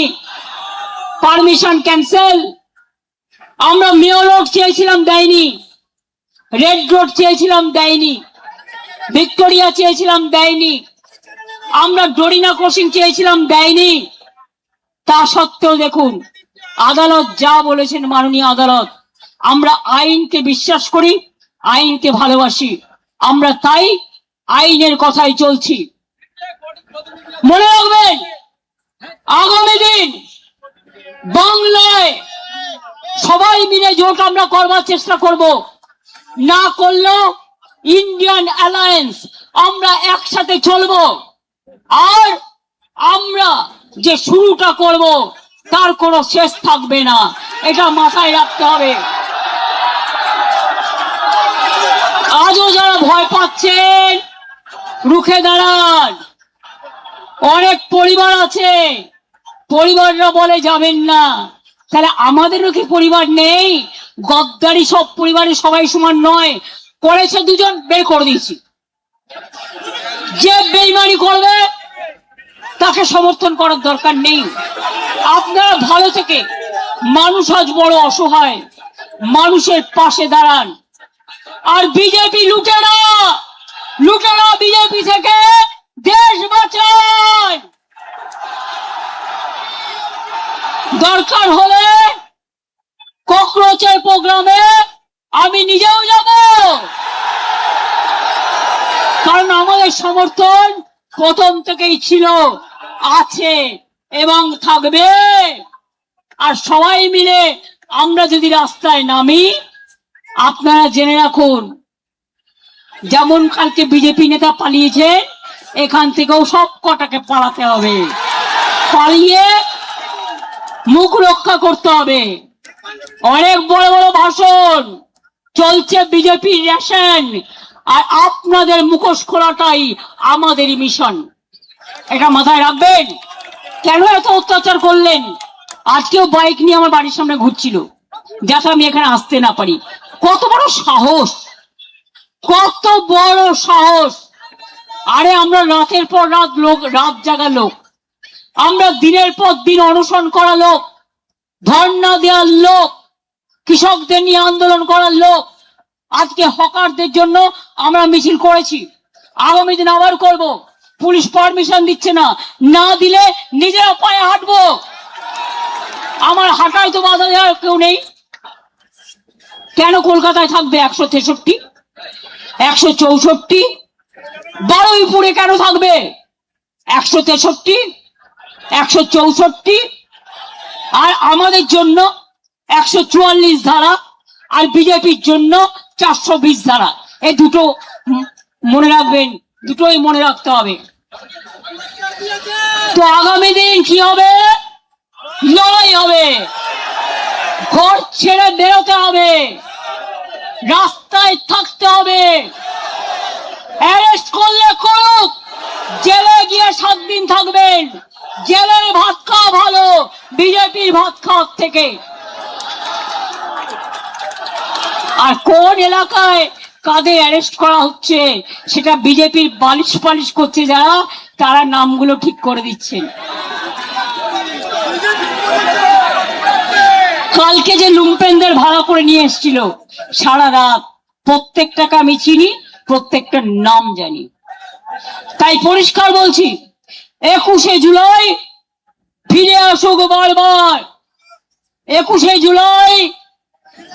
Speaker 1: পারমিশন ক্যান্সেল। আমরা মেয়র রোড চেয়েছিলাম, দেয়নি। রেড রোড চেয়েছিলাম, দেয়নি। ভিক্টোরিয়া চেয়েছিলাম, দেয়নি। আমরা ডরিনা ক্রসিং চেয়েছিলাম, দেয়নি। তা সত্ত্বেও দেখুন আদালত যা বলেছেন, মাননীয় আদালত, আমরা আইনকে বিশ্বাস করি, আইনকে ভালোবাসি, আমরা তাই আইনের কথাই চলছি। মনে রাখবেন, আগামী দিন বাংলায় সবাই মিলে জোট আমরা করবার চেষ্টা করব। না করলেও ইন্ডিয়ান অ্যালায়েন্স, আমরা একসাথে চলবো। আর আমরা যে শুরুটা করব তার কোনো শেষ থাকবে না, এটা মাথায় রাখতে হবে। আজও যারা ভয় পাচ্ছেন, রুখে দাঁড়ান। অনেক পরিবার আছে, পরিবাররা বলে যাবেন না। তাহলে আমাদেরও কি পরিবার নেই? গদ্দারি সব পরিবারের সবাই সমান নয়। করেছে দুজন, বের করে দিয়েছি। যে বেইমানি করবে তাকে সমর্থন করার দরকার নেই। আপনারা ভালো থেকে, মানুষ আজ বড় অসহায়, মানুষের পাশে দাঁড়ান। আর বিজেপি লুটেরা, লুটেরা বিজেপি থেকে দেশ বাঁচান। দরকার হলে ককরোচের প্রোগ্রামে আমি নিজেও যাব, কারণ আমাদের সমর্থন প্রথম থেকেই ছিল, আছে এবং থাকবে। আর সবাই মিলে আমরা যদি রাস্তায় নামি, আপনারা জেনে রাখুন, যেমন কালকে বিজেপি নেতা পালিয়েছে, এখান থেকেও সব কটাকে পালাতে হবে। পালিয়ে মুখ রক্ষা করতে হবে। অনেক বড় বড় ভাষণ চলছে বিজেপির রেশন, আর আপনাদের মুখোশ খোলাটাই আমাদের মিশন। এটা মাথায় রাখবেন। কেন এত অত্যাচার করলেন? আজকেও বাইক নিয়ে আমার বাড়ির সামনে ঘুরছিল, যাতে আমি এখানে আসতে না পারি। কত বড় সাহস, কত বড় সাহস! আরে আমরা রাতের পর রাত রাত জাগা লোক, আমরা দিনের পর দিন অনশন করা লোক, ধর্ণা দেওয়ার লোক, কৃষকদের নিয়ে আন্দোলন করার লোক। আজকে হকারদের জন্য আমরা মিছিল করেছি, আগামী দিন আবার করব। পুলিশ পারমিশন দিচ্ছে না, না দিলে নিজেরা পায়ে হাঁটবো। আমার হাঁটায় তো বাধা দেওয়ার কেউ নেই। কেন কলকাতায় থাকবে 163, 164? বারুইপুরে কেন থাকবে 163, 164? আর আমাদের জন্য 144 ধারা, আর বিজেপির জন্য 420 ধারা। এই দুটো মনে রাখবেন, দুটোই মনে রাখতে হবে। তো আগামী দিন কি হবে? লড়াই হবে, ঘর ছেড়ে বেরোতে হবে, রাস্তায় থাকতে হবে। অ্যারেস্ট করলে করুক, জেলে গিয়ে 7 দিন থাকবেন। জেলের ভাত খাওয়া ভালো বিজেপির ভাত খাওয়ার থেকে। আর কোন এলাকায় কাদের অ্যারেস্ট করা হচ্ছে সেটা বিজেপির বালিশ পালিশ করছে যারা, তারা নামগুলো ঠিক করে দিচ্ছেন। কালকে যে লুম্পেনদের ভাড়া করে নিয়ে এসেছিল সারা রাত, প্রত্যেকটাকে আমি চিনি, প্রত্যেকটার নাম জানি। তাই পরিষ্কার বলছি, 21শে জুলাই ফিরে আসুক বারবার। 21শে জুলাই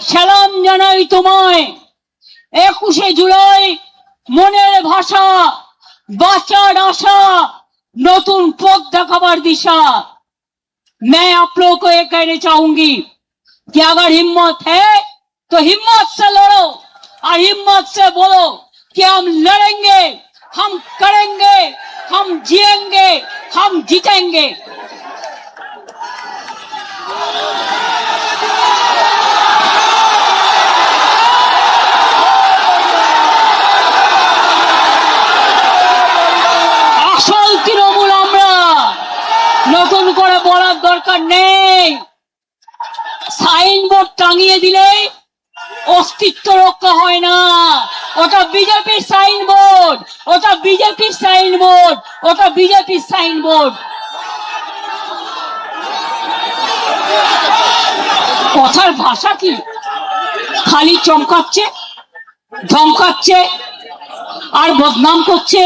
Speaker 1: সালাম জানাই তোমায়। 21শে জুলাই মনের ভাষা, বাঁচার আশা, নতুন পথ দেখাবার दिशा। मैं आप लोगों को ये कहना चाहूंगी कि अगर हिम्मत है तो हिम्मत से लड़ो, और हिम्मत से बोलो कि हम लड़ेंगे, हम करेंगे, हम जिएंगे, हम जीतेंगे। আসল তৃণমূল আমরা, নতুন করে বলার দরকার নেই। সাইনবোর্ড টাঙিয়ে দিলে অস্তিত্ব রক্ষা হয় না। ওটা বিজেপির সাইনবোর্ড, ওটা বিজেপির সাইনবোর্ড, ওটা বিজেপির সাইনবোর্ড। কথার ভাষা কি? খালি চমকাচ্ছে, ধমকাচ্ছে, আর বদনাম করছে,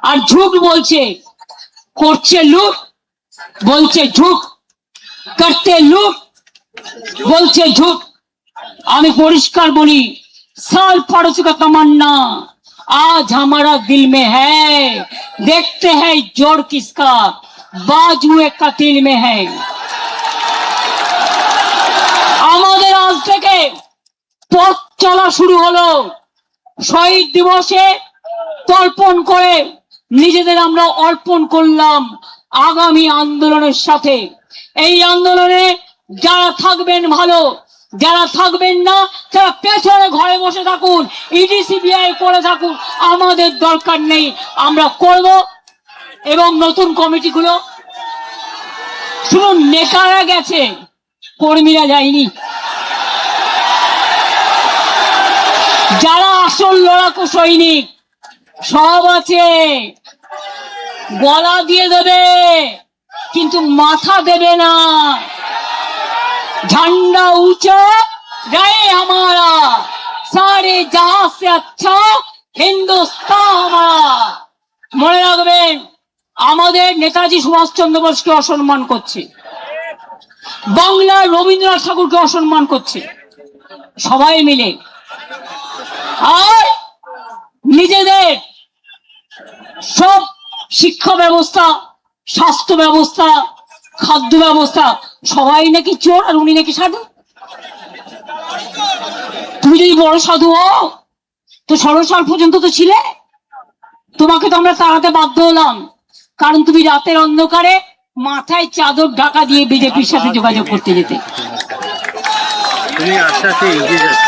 Speaker 1: আর ঝুট বলছে। করছে লুট, বলছে ঝুট, করতে লুট, বলছে ঝুট। আমি পরিষ্কার বলি, साल पड़ोसी का तमन्ना आज हमारा दिल में है, देखते हैं जोड़ किसका बाजुए कतिल में है। আমাদের আজ থেকে পথ চলা শুরু হলো। শহীদ দিবসে তর্পণ করে নিজেদের আমরা অর্পণ করলাম আগামী আন্দোলনের সাথে। এই আন্দোলনে যারা থাকবেন ভালো, যারা থাকবেন না তারা পেছনে ঘরে বসে থাকুন, ইডি সিবিআই করে থাকুন, আমাদের দরকার নেই। আমরা করব। এবং নতুন কমিটিগুলো, শুনুন, নেতারা গেছে, কর্মীরা যায়নি। যারা আসল লড়াকু সৈনিক সব আছে, গলা দিয়ে দেবে কিন্তু মাথা দেবে না। झंडा ऊंचा रहे हमारा, सारे जहां से अच्छा हिंदुस्तान हमारा। মনে রাখবেন, আমাদের নেতাজি সুভাষচন্দ্র বোসকে অসম্মান করছে, বাংলার রবীন্দ্রনাথ ঠাকুরকে অসম্মান করছে সবাই মিলে। আর নিজেদের সব শিক্ষা ব্যবস্থা, স্বাস্থ্য ব্যবস্থা, খাদ্য ব্যবস্থা, সবাই নাকি চোর আর উনি নাকি সাধু। তুমি যদি বড় সাধু হও তো 16 সাল পর্যন্ত তো ছিলে, তোমাকে তো আমরা তাড়াতে বাধ্য হলাম, কারণ তুমি রাতের অন্ধকারে মাথায় চাদর ঢাকা দিয়ে বিজেপির সাথে যোগাযোগ করতে যেতে।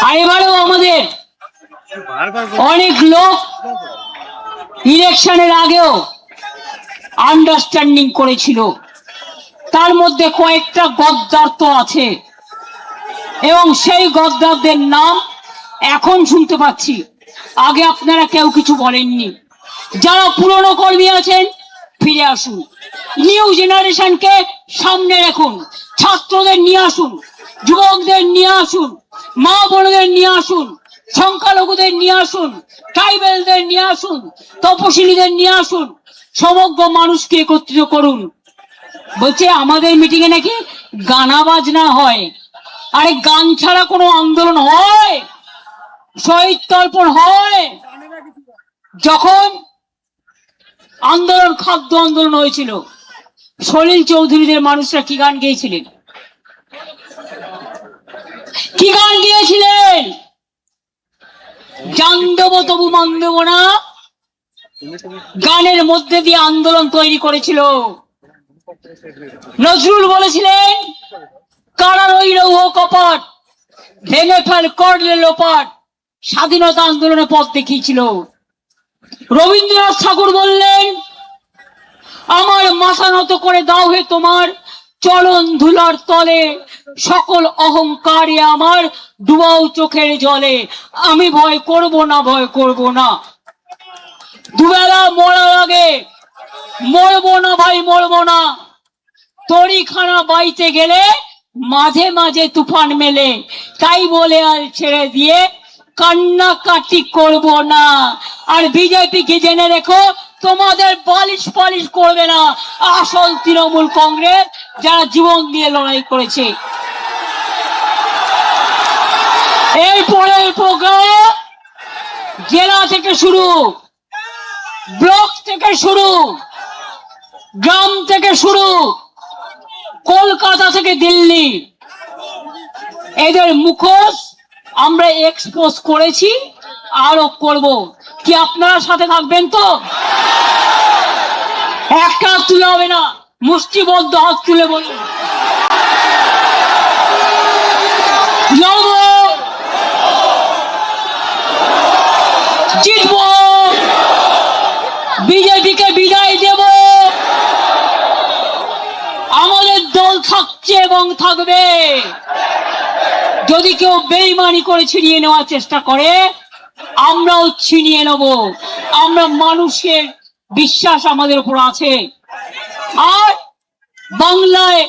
Speaker 1: আর এবারেও আমাদের অনেক লোক ইলেকশনের আগেও আন্ডারস্ট্যান্ডিং করেছিল, তার মধ্যে কয়েকটা গদ্দার তো আছে, এবং সেই গদ্দারদের নাম এখন শুনতে পাচ্ছি, আগে আপনারা কেউ কিছু বলেননি। যারা পুরনো কর্মী আছেন ফিরে আসুন, নিউ জেনারেশনকে সামনে রাখুন, ছাত্রদের নিয়ে আসুন, যুবকদের নিয়ে আসুন, মা বোনদের নিয়ে আসুন, সংখ্যালঘুদের নিয়ে আসুন, ট্রাইবেলদের নিয়ে আসুন, তপশিলীদের নিয়ে আসুন, সমগ্র মানুষকে একত্রিত করুন। বলছে আমাদের মিটিং এ নাকি গানা বাজনা হয়। আরে গান ছাড়া কোনো আন্দোলন হয়? শহীদ তর্পণ হয়? যখন আন্দোলন, খাদ্য আন্দোলন হয়েছিল, সলিল চৌধুরীদের মানুষরা কি গান গেয়েছিলেন? কি গান গিয়েছিলেন? জান দেবো তবু মান দেবো না, গানের মধ্যে দিয়ে আন্দোলন তৈরি করেছিল। নজরুল বলেছিলেন, কারা রইল ও কপাট, ভেঙে ফেল করলে লোপাট, স্বাধীনতা আন্দোলনে পথ দেখিয়েছিল। রবীন্দ্রনাথ ঠাকুর বললেন, আমার মাথা নত করে দাও হে তোমার চরণ ধুলার তলে, সকল অহংকারে আমার ডুবাও চোখের জলে, আমি ভয় করব না, ভয় করব না। দুবেলা মরার আগে মরবো না ভাই, মরবো না। তরিখানা বাইতে গেলে মাঝে মাঝে তুফান মেলে, তাই বলে আর ছেড়ে দিয়ে কান্নাকাটি করব না। আর বিজেপিকে জেনে রেখো, তোমাদের বালিশ পালিশ করবে না আসল তৃণমূল কংগ্রেস, যারা জীবন দিয়ে লড়াই করেছে। এরপরের প্রোগ্রাম জেলা থেকে শুরু, ব্লক থেকে শুরু, গ্রাম থেকে শুরু, কলকাতা থেকে দিল্লি, এদের মুখোশ আমরা এক্সপোজ করেছি, আরো করব। কি আপনারা সাথে থাকবেন তো? একটা তুলে হবে না, মুষ্টিবদ্ধ হাত তুলে বলুন। এবং থাকবে। যদি কেউ বেইমানি করে ছিনিয়ে নেওয়ার চেষ্টা করে, আমরাও ছিনিয়ে নেব। আমরা মানুষের বিশ্বাস আমাদের উপর আছে। আর বাংলায়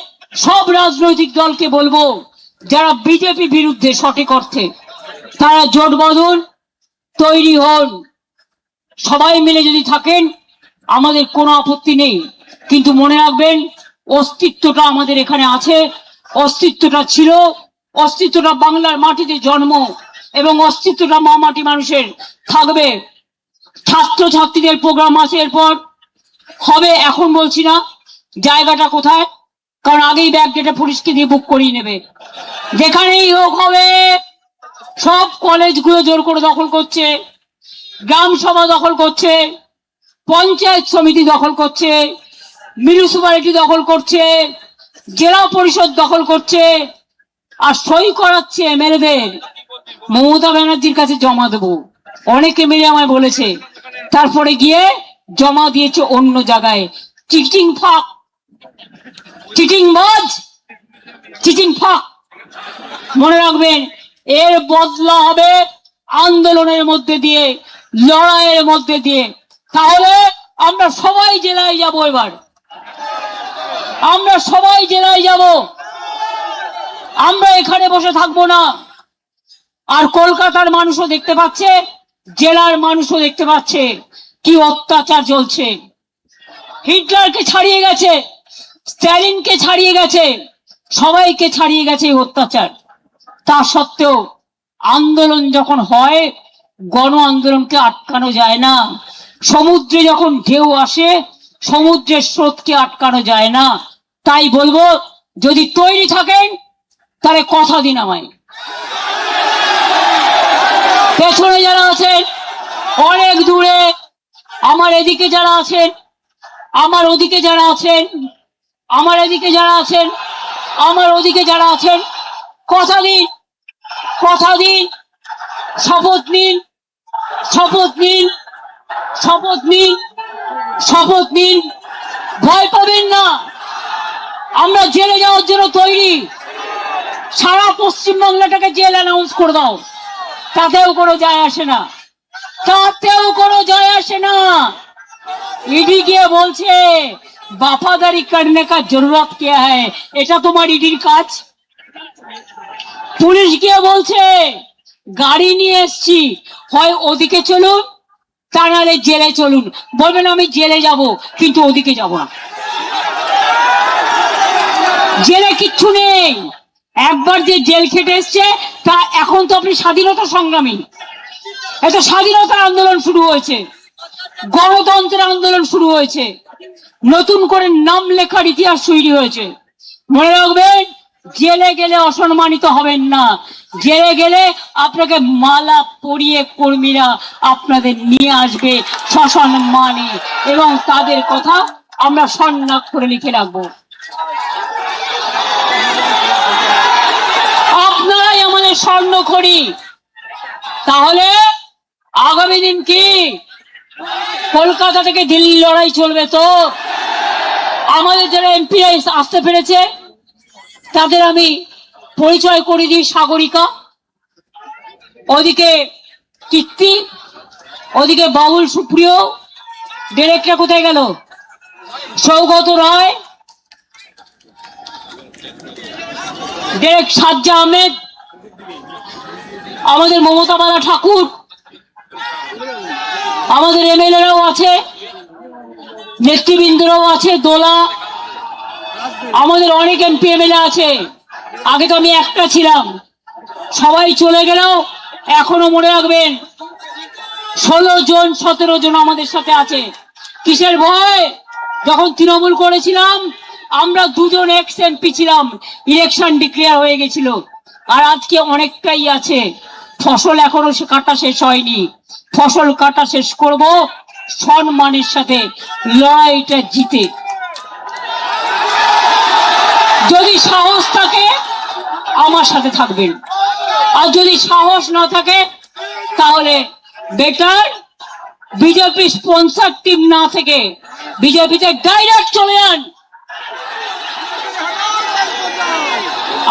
Speaker 1: সব রাজনৈতিক দলকে বলবো, যারা বিজেপি বিরুদ্ধে সঠিক অর্থে, তারা জোট বাঁধুন, তৈরি হন। সবাই মিলে যদি থাকেন আমাদের কোনো আপত্তি নেই, কিন্তু মনে রাখবেন অস্তিত্বটা আমাদের এখানে আছে, অস্তিত্বটা ছিল, অস্তিত্বটা বাংলার মাটিতে জন্ম এবং অস্তিত্বটা মাটি মানুষের থাকবে। ছাত্রছাত্রীদের প্রোগ্রাম আছে, এরপর হবে, এখন বলছি না জায়গাটা কোথায়, কারণ আগেই ব্যাগ ডেটা পুলিশকে দিয়ে বুক করিয়ে নেবে। যেখানেই হোক হবে। সব কলেজগুলো জোর করে দখল করছে, গ্রাম সভা দখল করছে, পঞ্চায়েত সমিতি দখল করছে, মিউনিসিপ্যালিটি দখল করছে, জেলা পরিষদ দখল করছে, আর সই করাচ্ছে এমএলএদের। মমতা ব্যানার্জির কাছে জমা দেবো, অনেকে মিলে আমায় বলেছে, তারপরে গিয়ে জমা দিয়েছে অন্য জায়গায়। চিটিং ফাঁক, চিটিং বাজ, চিটিং ফাঁক। মনে রাখবেন এর বদলা হবে আন্দোলনের মধ্যে দিয়ে, লড়াইয়ের মধ্যে দিয়ে। তাহলে আমরা সবাই জেলায় যাব, এবার আমরা সবাই জেলায় যাব, আমরা এখানে বসে থাকবো না। আর কলকাতার মানুষও দেখতে পাচ্ছে, জেলার মানুষও দেখতে পাচ্ছে কি অত্যাচার চলছে। হিটলারকে ছাড়িয়ে গেছে, স্ট্যালিনকে ছাড়িয়ে গেছে, সবাইকে ছাড়িয়ে গেছে এই অত্যাচার। তা সত্ত্বেও আন্দোলন যখন হয়, গণ আন্দোলনকে আটকানো যায় না। সমুদ্রে যখন ঢেউ আসে, সমুদ্রের স্রোতকে আটকানো যায় না। তাই বলবো, যদি তৈরি থাকেন তাহলে কথা দিন আমায়। পেছনে যারা আছেন, অনেক দূরে, আমার এদিকে যারা আছেন, আমার ওদিকে যারা আছেন, আমার এদিকে যারা আছেন, আমার ওদিকে যারা আছেন, কথা দিন, কথা দিন, শপথ নিন, শপথ নিন, শপথ নিন, শপথ নিন। ভয় পাবেন না, আমরা জেলে যাওয়ার জন্য তৈরি। সারা পশ্চিমবাংলাটাকে জেল অ্যানাউন্স করে দাও, তাতেও কোনো যায় আসে না, তাতেও কোনো যায় আসে না। ইডি গিয়ে বলছে वफादारी करने का जरूरत क्या है, এটা তোমার ইডির কাজ। পুলিশ গিয়ে বলছে গাড়ি নিয়ে এসছি, হয় ওদিকে চলুন তা নাহলে জেলে চলুন। বলবেন আমি জেলে যাব, কিন্তু ওদিকে যাব না। জেলে কিচ্ছু নেই, একবার যে জেল খেটে এসছে তা এখন তো আপনি স্বাধীনতা সংগ্রামী। এটা স্বাধীনতার আন্দোলন শুরু হয়েছে, গণতন্ত্রের আন্দোলন শুরু হয়েছে, নতুন করে নাম লেখার ইতিহাস তৈরি হয়েছে। মনে রাখবেন, জেলে গেলে অসম্মানিত হবেন না। জেলে গেলে আপনাকে মালা পরিয়ে কর্মীরা আপনাদের নিয়ে আসবে সসম্মানে, এবং তাদের কথা আমরা স্বর্ণাক্ষরে লিখে রাখবো। আপনারাই আমাদের স্বর্ণখড়ি। তাহলে আগামী দিন কি কলকাতা থেকে দিল্লি লড়াই চলবে তো? আমাদের যারা এমপি আসতে পেরেছে তাদের আমি পরিচয় করে দিই। সাগরিকা, ওদিকে কীর্তি, ওদিকে বাবুল সুপ্রিয়, ডিরেক্টর কোথায় গেল, সৌগত রায়, ডিরেক্টর সাজ্জা আহমেদ, আমাদের মমতা বালা ঠাকুর, আমাদের এমএলএরাও আছে, নেতৃবৃন্দরাও আছে, দোলা, আমাদের অনেক এমপি এমএলএ আছে। আগে তো আমি একটা ছিলাম, সবাই চলে গেলেও এখনো মনে রাখবেন 16 জন 17 জন আমাদের সাথে আছে। কিসের ভয়? যখন তৃণমূল করেছিলাম আমরা 2 জন এক্স এমপি ছিলাম, ইলেকশন ডিক্লেয়ার হয়ে গেছিল। আর আজকে অনেকটাই আছে। ফসল এখনো কাটা শেষ হয়নি, ফসল কাটা শেষ করব সম্মানের সাথে, লড়াইটা জিতে। যদি সাহস থাকে আমার সাথে থাকবেন, আর যদি সাহস না থাকে তাহলে বেটার বিজেপি স্পন্সর টিম না থেকে বিজেপিতে ডাইরেক্ট চলে যান।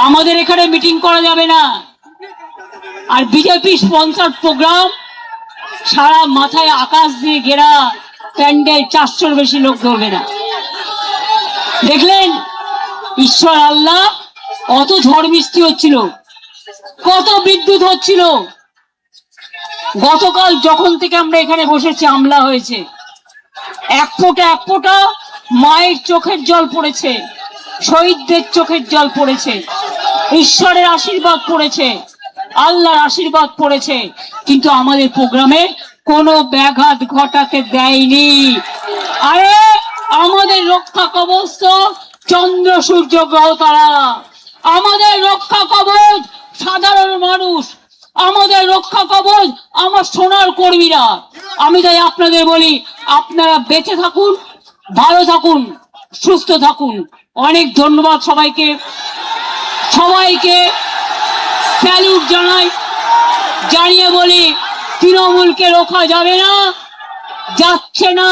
Speaker 1: আমাদের এখানে মিটিং করা যাবে না। আর বিজেপি স্পন্সর প্রোগ্রাম, সারা মাথায় আকাশ দিয়ে ঘেরা প্যান্ডেল, 400-র বেশি লোক ধরবে না। দেখলেন ঈশ্বর আল্লাহ, অত ঝড় বৃষ্টি হচ্ছিল, কত বিদ্যুৎ হচ্ছিল। গতকাল যখন থেকে আমরা এখানে বসেছি হামলা হয়েছে, এক ফোঁটা মায়ের চোখের জল পড়েছে, শহীদদের চোখের জল পড়েছে, ঈশ্বরের আশীর্বাদ পড়েছে, আল্লাহর আশীর্বাদ পড়েছে, কিন্তু আমাদের প্রোগ্রামে কোনো ব্যাঘাত ঘটাতে দেয়নি। আরে আমাদের রক্ষা কবচ তো চন্দ্র, সূর্য, গ্রহ, তারা। আমাদের রক্ষা কবচ সাধারণ মানুষ, আমাদের রক্ষা কবচ আমার সোনার কর্মীরা। আমি তাই আপনাদের বলি, আপনারা বেঁচে থাকুন, ভালো থাকুন, সুস্থ থাকুন। অনেক ধন্যবাদ সবাইকে। সবাইকে স্যালুট জানাই, জানিয়ে বলি তৃণমূলকে রোখা যাবে না, যাচ্ছে না,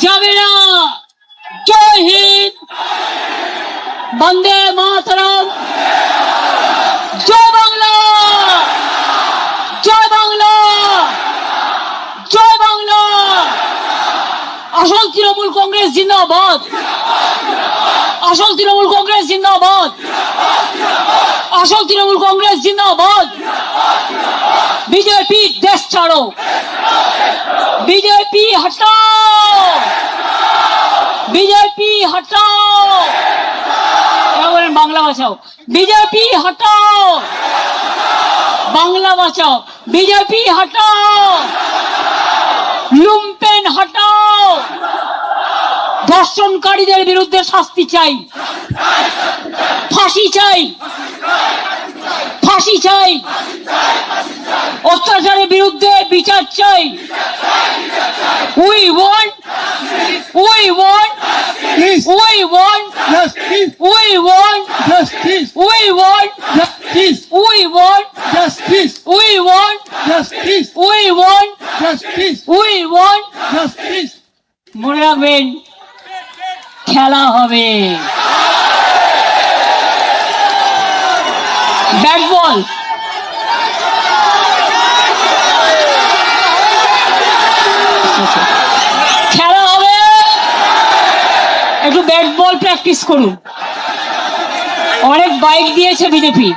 Speaker 1: যাবে না। জয় হিন্দ, বন্দে মাতরম, জয় বাংলা, জয় বাংলা, জয় বাংলা। আসল তৃণমূল কংগ্রেস জিন্দাবাদ, আসল তৃণমূল কংগ্রেস জিন্দাবাদ, আসল তৃণমূল কংগ্রেস জিন্দাবাদ। বিজেপি দেশ ছাড়ো, বিজেপি হটাও, বিজেপি হটাও। বলেন বাংলা বাঁচাও, বিজেপি হটাও, বাংলা বাঁচাও, বিজেপি হটাও, লুম্পেন হটাও। ধর্ষণকারীদের বিরুদ্ধে শাস্তি চাই, ফাঁসি চাই, ফাঁসি চাই। অত্যাচারের বিরুদ্ধে বিচার চাই। We want, we want, we want, we want, we want, we want, we want, we want, we want. মনে রাখবেন, খেলা হবে। ব্যাট বল, খেলা হবে। একটু ব্যাট বল প্র্যাকটিস করুন। অনেক বাইক দিয়েছে বিজেপি,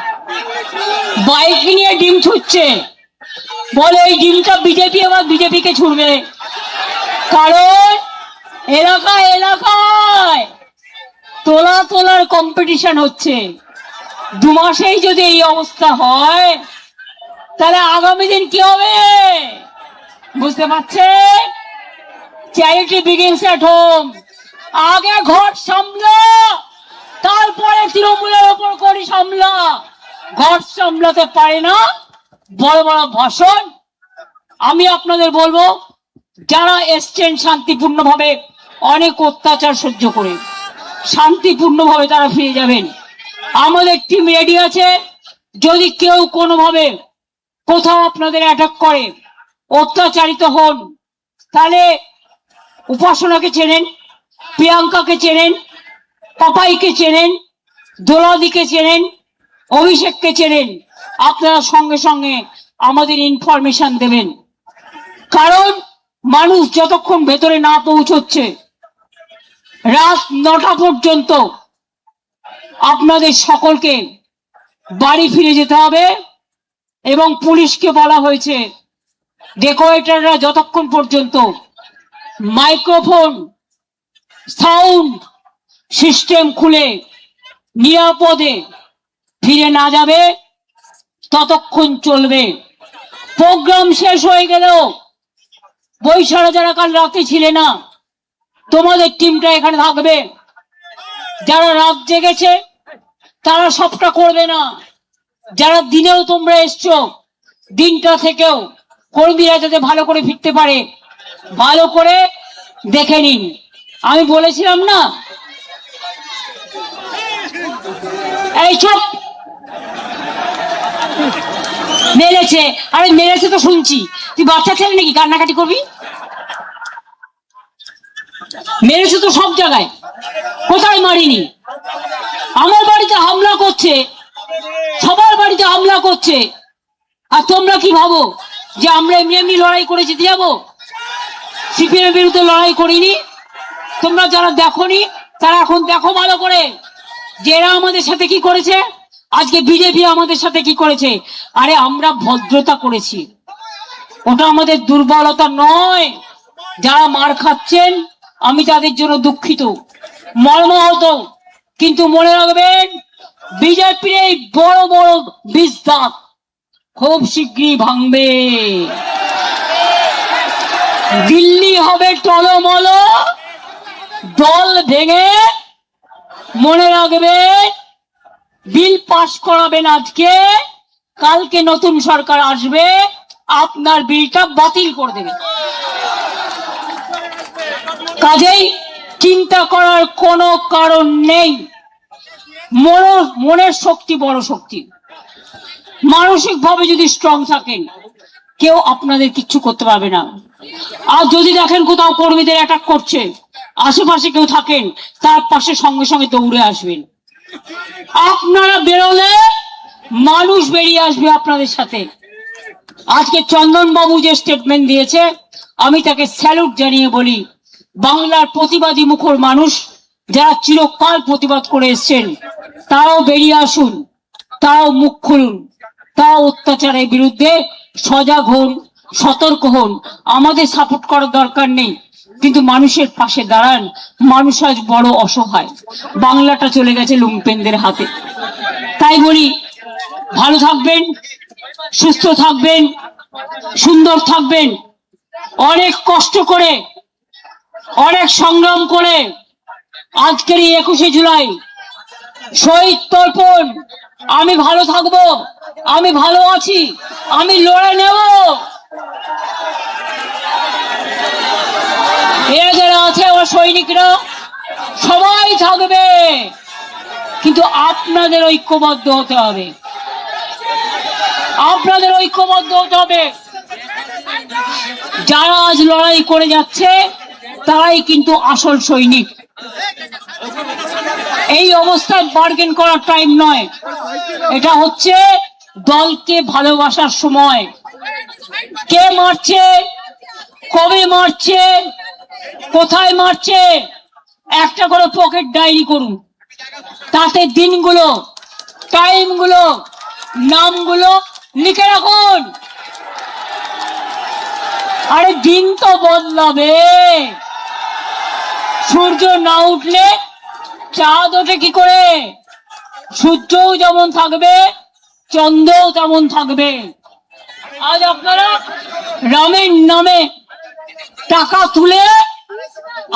Speaker 1: বাইক নিয়ে ডিম ছুটছে, বলে এই ডিমটা বিজেপি আবার বিজেপিকে ছুড়বে। কারণ এলাকায় এলাকায় তোলার কম্পিটিশন হচ্ছে। 2 মাসেই যদি এই অবস্থা হয়, তাহলে আগামী দিন কি হবে বুঝতে পারছে? Charity begins at home. আগে ঘর সামলা, তারপরে তৃণমূলের ওপর করি সামলা। ঘর সামলাতে পারে না, বড় বড় ভাষণ। আমি আপনাদের বলবো, যারা এসছেন শান্তিপূর্ণভাবে, অনেক অত্যাচার সহ্য করে, শান্তিপূর্ণভাবে তারা ফিরে যাবেন। আমাদের টিম রেডি আছে। যদি কেউ কোনোভাবে কোথাও আপনাদের অ্যাটাক করে, অত্যাচারিত হন, তাহলে উপাসনাকে চেনেন, প্রিয়াঙ্কাকে চেনেন, পাপাইকে চেনেন, দোলাদিকে চেনেন, অভিষেককে চেনেন। আপনারা সঙ্গে সঙ্গে আমাদের ইনফরমেশন দেবেন। কারণ মানুষ যতক্ষণ ভেতরে না পৌঁছচ্ছে, রাত 9টা পর্যন্ত আপনাদের সকলকে বাড়ি ফিরে যেতে হবে। এবং পুলিশকে বলা হয়েছে, ডেকোরেটররা যতক্ষণ পর্যন্ত মাইক্রোফোন, সাউন্ড সিস্টেম খুলে নিরাপদে ফিরে না যাবে, ততক্ষণ চলবে। প্রোগ্রাম শেষ হয়ে গেলেও বৈশাখা যারা কাল রাতে ছিলে না, তোমাদের টিমটা এখানে থাকবে। যারা রাত জেগেছে তারা সবটা করবে না। যারা দিনেও তোমরা এসছো, দিনটা থেকেও কর্মীরা যাতে ভালো করে ফিরতে পারে, ভালো করে দেখে নিন। আমি বলেছিলাম না, এই চুপ, মেরেছে। আরে মেরেছে তো শুনছি, তুই বাচ্চা ছেলে নাকি কান্নাকাটি করবি? মেরেছে তো সব জায়গায়, কোথায় মারিনি? আমার বাড়িতে হামলা করছে, সবার বাড়িতে হামলা করছে, আর তোমরা কি ভাবো যে আমরা এমনি এমনি লড়াই করে জিতে যাবো? সিপিএম এর বিরুদ্ধে লড়াই করিনি? তোমরা যারা দেখোনি তারা এখন দেখো ভালো করে যে এরা আমাদের সাথে কি করেছে, আজকে বিজেপি আমাদের সাথে কি করেছে। আরে আমরা ভদ্রতা করেছি, ওটা আমাদের দুর্বলতা নয়। যারা মার খাচ্ছেন আমি তাদের জন্য দুঃখিত, মর্মাহত, কিন্তু মনে রাখবেন বিজেপির এই বড় বড় বিস্তার খুব শীঘ্রই ভাঙবে। দিল্লি হবে টলমল, দল ভেঙে। মনে রাখবেন বিল পাস করাবেন আজকে, কালকে নতুন সরকার আসবে, আপনার বিলটা বাতিল করে দেবে। কাজেই চিন্তা করার কোনো কারণ নেই। মনের শক্তি বড় শক্তি। মানসিক ভাবে যদি স্ট্রং থাকেন কেউ আপনাদের কিচ্ছু করতে পারবে না। আর যদি দেখেন কোথাও কর্মীদের অ্যাটাক করছে, আশেপাশে কেউ থাকেন, তার পাশে সঙ্গে সঙ্গে দৌড়ে আসবেন। আপনারা বেরোলে মানুষ বেরিয়ে আসবে আপনাদের সাথে। আজকে চন্দন বাবু যে স্টেটমেন্ট দিয়েছে আমি তাকে স্যালুট জানিয়ে বলি, বাংলার প্রতিবাদী মুখর মানুষ যারা চিরকাল প্রতিবাদ করে এসছেন তারাও বেরিয়ে আসুন, তারাও মুখ খুলুন, তারাও অত্যাচারের বিরুদ্ধে সজাগ হন, সতর্ক হন। আমাদের সাপোর্ট করার দরকার নেই, কিন্তু মানুষের পাশে দাঁড়ান। মানুষ আজ বড় অসহায়, বাংলাটা চলে গেছে লুম্পেনদের হাতে। তাই বলি ভালো থাকবেন, সুস্থ থাকবেন, সুন্দর থাকবেন। অনেক কষ্ট করে, অনেক সংগ্রাম করে আজকের এই 21শে জুলাই শহীদ তর্পণ। আমি ভালো থাকবো, আমি ভালো আছি, আমি লড়ে নেব। এরা যারা আছে আমার সৈনিকরা সবাই থাকবে, কিন্তু আপনাদের ঐক্যবদ্ধ হতে হবে, আপনাদের ঐক্যবদ্ধ হতে হবে। যারা আজ লড়াই করে যাচ্ছে তারাই কিন্তু আসল সৈনিক। এই অবস্থায় বার্গেন করার টাইম নয়, এটা হচ্ছে দলকে ভালোবাসার সময়। কে মারছে, কবে মারছে, কোথায় মারছে, একটা করে পকেট ডায়েরি করুন, তাতে দিনগুলো, টাইমগুলো, নামগুলো লিখে রাখুন। আরে দিন তো বদলাবে, সূর্য না উঠলে চাঁদ ওঠে কি করে? সূর্যও যেমন থাকবে চন্দ্রও তেমন থাকবে। আজ আপনারা রামের নামে টাকা তুলে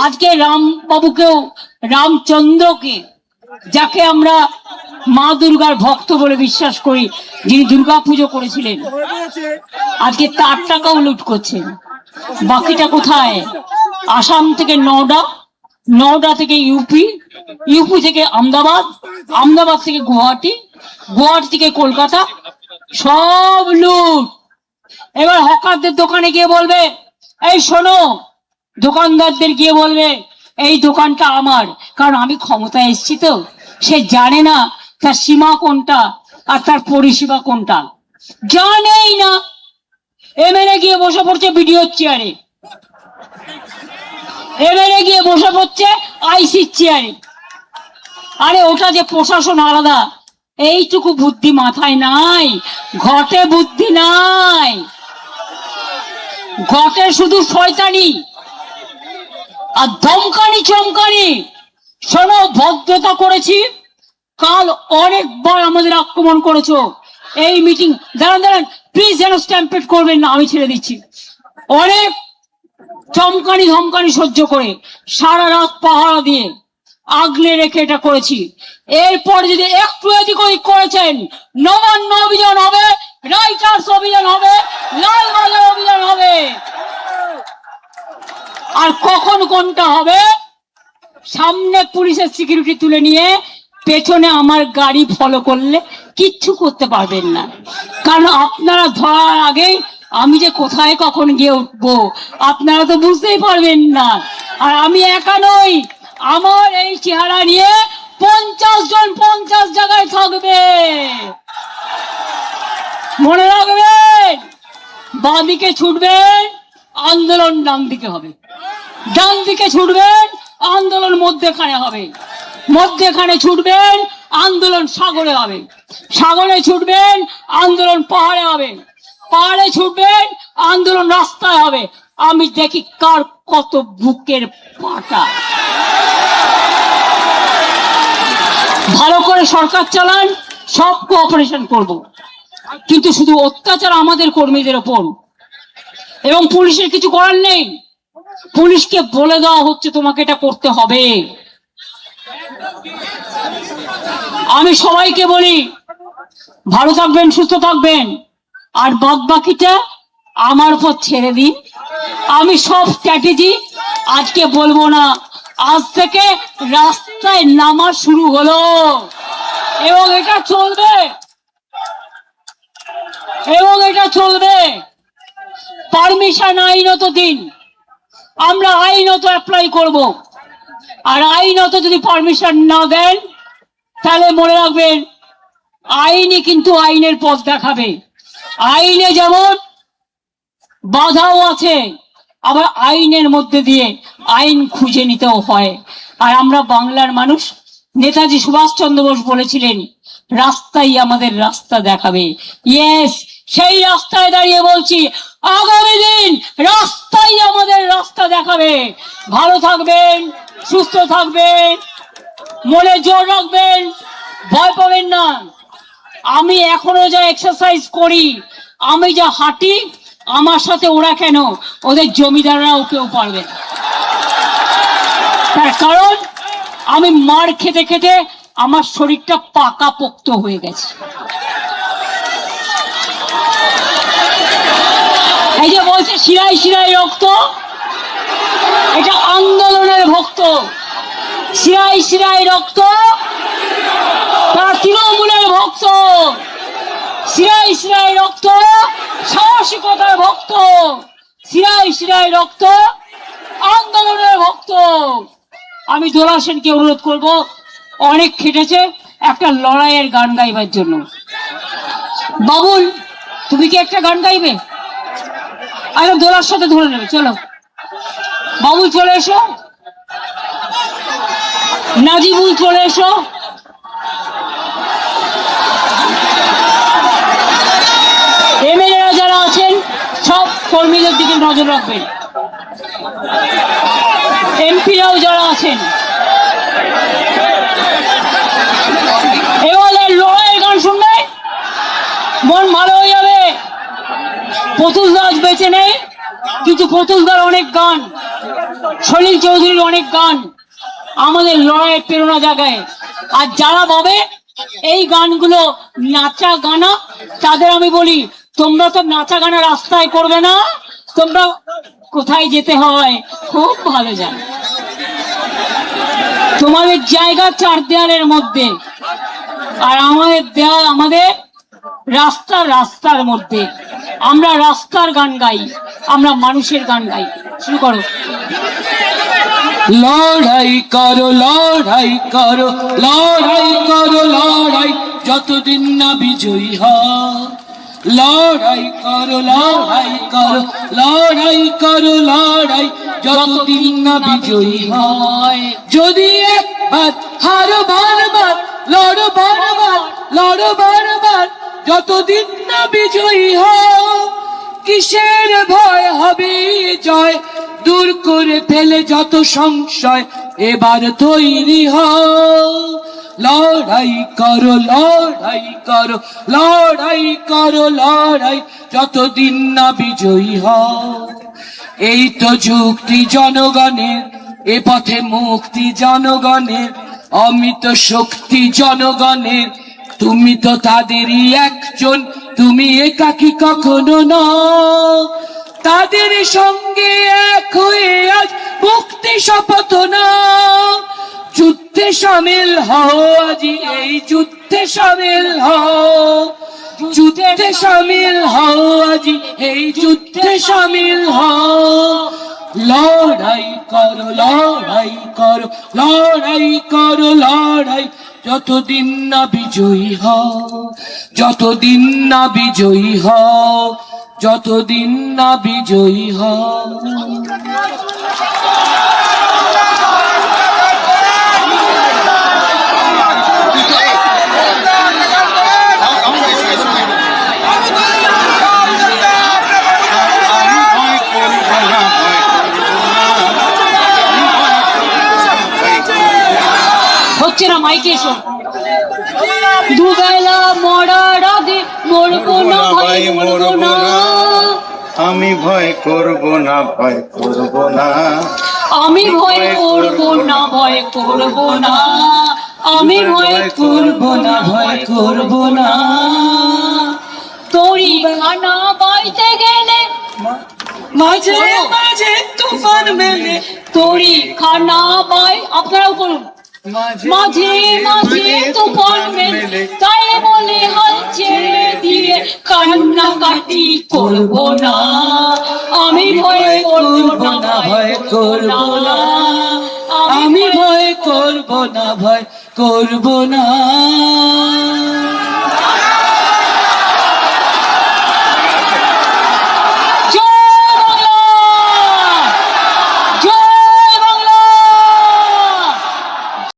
Speaker 1: আজকে রাম বাবুকেও, রামচন্দ্রকে, যাকে আমরা মা দুর্গার ভক্ত বলে বিশ্বাস করি, যিনি দুর্গা পুজো করেছিলেন, আজকে তার টাকাও লুট করছেন। বাকিটা কোথায়? আসাম থেকে নওডা, নওডা থেকে ইউপি, ইউপি থেকে আহমেদাবাদ, আহমেদাবাদ থেকে গুয়াহাটি, গুয়াহাটি থেকে কলকাতা, সব লুট। এবার হকারদের দোকানে গিয়ে বলবে, এই শোনো, দোকানদারদের গিয়ে বলবে এই দোকানটা আমার, কারণ আমি ক্ষমতায় এসেছি। তো সে জানে না তার সীমা কোনটা আর তার পরিষেবা কোনটা, জানেই না। এমএলএ গিয়ে বসে পড়ছে বিডিওর চেয়ারে, এমএলএ গিয়ে বসে পড়ছে আইসির চেয়ারে। আরে ওটা যে প্রশাসন আলাদা, এইটুকু বুদ্ধি মাথায় নাই, ঘটে বুদ্ধি নাই, ঘটে শুধু শয়তানি আর ধমকানি চমকানি। শোনো, ভদ্রতা করেছি, কাল অনেকবার আমাদের আক্রমণ করেছো। এই মিটিং, দাঁড়ান দাঁড়ান প্লিজ, যেন স্ট্যাম্পেড করবেন না, আমি ছেড়ে দিচ্ছি। অনেক চমকানি ধমকানি সহ্য করে সারা রাত পাহারা দিয়ে আগলে রেখে এটা করেছি। এরপর যদি একটু এদিক ওদিক করেছেন, নবান্ন অভিযান হবে, রাইটার্স অভিযান হবে, লালবাজার অভিযান হবে। আর কখন কোনটা হবে, সামনে পুলিশের সিকিউরিটি তুলে নিয়ে পেছনে আমার গাড়ি ফলো করলে কিচ্ছু করতে পারবেন না, কারণ আপনারা ধরার আগেই আমি যে কোথায় কখন গিয়ে উঠবো আপনারা তো বুঝতেই পারবেন না। আর আমি একা নই, আমার এই চেহারা নিয়ে 50 জন 50 জায়গায় থাকবে। মনে রাখবেন, বাঁ দিকে ছুটবেন, আন্দোলন ডান দিকে হবে। ডান দিকে ছুটবেন, আন্দোলন মধ্যেখানে হবে। মধ্যেখানে ছুটবেন, আন্দোলন সাগরে হবে। সাগরে ছুটবেন, আন্দোলন পাহাড়ে হবে। পাহাড়ে ছুটবেন, আন্দোলন রাস্তায় হবে। আমি দেখি কার কত বুকের পাটা। ভালো করে সরকার চালান, সব কোঅপারেশন করব, কিন্তু শুধু অত্যাচার আমাদের কর্মীদের ওপর, এবং পুলিশের কিছু করার নেই। পুলিশকে বলে দেওয়া হচ্ছে তোমাকে এটা করতে হবে। আমি সবাইকে বলি, ভালো থাকবেন, সুস্থ থাকবেন, আর বাদ বাকিটা আমার উপর ছেড়ে দিন। আমি সব স্ট্র্যাটেজি আজকে বলবো না। আজ থেকে রাস্তায় নামা শুরু হলো, এবং এটা চলবে, এবং এটা চলবে। পারমিশন আইনত দিন, আমরা আইনত অ্যাপ্লাই করব। আর আইনত যদি পারমিশন না দেন, তাহলে মনে রাখবেন, আইনই কিন্তু আইনের পথ দেখাবে। আইনে যেমন বাধাও আছে, আবার আইনের মধ্যে দিয়ে আইন খুঁজে নিতেও হয়। আর আমরা বাংলার মানুষ, নেতাজি সুভাষচন্দ্র বোস বলেছিলেন, রাস্তাই আমাদের রাস্তা দেখাবে। ইয়েস, সেই রাস্তায় দাঁড়িয়ে বলছি, আগামী দিন রাস্তাই আমাদের রাস্তা দেখাবে। ভালো থাকবেন, সুস্থ থাকবেন, মনে জোর রাখবেন, ভয় পাবেন না। আমি এখনো যা এক্সারসাইজ করি, আমি যা হাঁটি, আমার সাথে ওরা কেন, ওদের জমিদাররাও কেউ পারবে না। তার কারণ আমি মার খেতে খেতে আমার শরীরটা পাকা পোক্ত হয়ে গেছে। এই যে বলছে শিরায় শিরায় রক্ত, এটা আন্দোলনের ভক্ত। শিরায় শিরায় রক্ত, তারা তৃণমূলের ভক্ত। শিরায় শিরায় রক্ত, সাহসিকতার ভক্ত। শিরায় শিরায় রক্ত, আন্দোলনের ভক্ত। আমি দোলা সেনকে অনুরোধ করব, অনেক খেটেছে, একটা লড়াইয়ের গান গাইবার জন্য। বাবুল, তুমি কি একটা গান গাইবে? আরে দোলার সাথে ধরে নেবে, চলো বাবুল চলে এসো, নাজিবুল চলে এসো। এমএলএরা যারা আছেন, সব কর্মীদের দিকে নজর রাখবেন। এমপিরাও যারা আছেন, এবারে লড়াইয়ের গান শুনবে, মন ভালো হয়ে যাবে। প্রতুলদা আজ বেঁচে নেই, কিন্তু প্রতুলদার অনেক গান, সলিল চৌধুরীর অনেক গান আমাদের লড়াইয়ের প্রেরণা জাগায়। আর যারা ভাবে এই গানগুলো নাচা গানা, তাদের আমি বলি, তোমরা তো নাচা গানা রাস্তায় করবে না, তোমরা কোথায় যেতে হয় খুব ভালো জানো। তোমাদের জায়গা চার দেয়ালের মধ্যে, আর আমাদের দেয়াল, আমাদের রাস্তা, রাস্তার মধ্যে। আমরা রাস্তার গান গাই, আমরা মানুষের গান গাই। শুরু করো।
Speaker 2: লড়াই করো, লড়াই করো, লড়াই করো, লড়াই, যতদিন না বিজয়ী হয়। লড়াই করো, লড়াই করো, লড়াই করো, লড়াই, যতদিন না বিজয়ী হয়। যদি একবার হারো বারবার, লড়ো বারবার, লড়ো বারবার, যতদিন না বিজয়ী হয়। কিসের ভয় হবে জয়, দূর করে ফেলে যত সংশয়, এবার তৈরি হও। লড়াই করো, লড়াই করো, লড়াই করো, লড়াই, যতদিন না বিজয়ী হও। এই তো যুক্তি জনগণের, এ পথে মুক্তি জনগণের, অমিত শক্তি জনগণের। তুমি তো তাদেরই একজন, তুমি একাকী কখনো নও। তাদের সঙ্গে এক হয়ে আজ মুক্তি শপথ নাও। যুদ্ধে সামিল হও আজি, এই যুদ্ধে সামিল হও। যুদ্ধে সামিল হও আজি, এই যুদ্ধে সামিল হও। লড়াই করো, লড়াই করো, লড়াই করো লড়াই, যতদিন না বিজয়ী হও, যতদিন না বিজয়ী হও, যতদিন না বিজয়ী হও।
Speaker 1: হচ্ছে না, মাইকে এসো। দুবেলা মরার আগে মরবো না ভাই, মরবো না।
Speaker 3: আমি ভয় করব না, ভয় করব না।
Speaker 1: আমি ভয় করবো না, ভয় করবো না। আমি ভয় করবো না, ভয় করবো না। তোরি খানা বাইতে গেলে
Speaker 2: মাঝে মাঝে তুফান মেলে,
Speaker 1: তোরি খানা বাই, আপনারাও করুন। মাঝে মাঝে তুফান মেলে, তাই বলে হাল ছেড়ে দিয়ে কান্নাকাটি করবো না। আমি ভয় করবো না, ভয় করবো না।
Speaker 2: আমি ভয় করব না, ভয় করব না।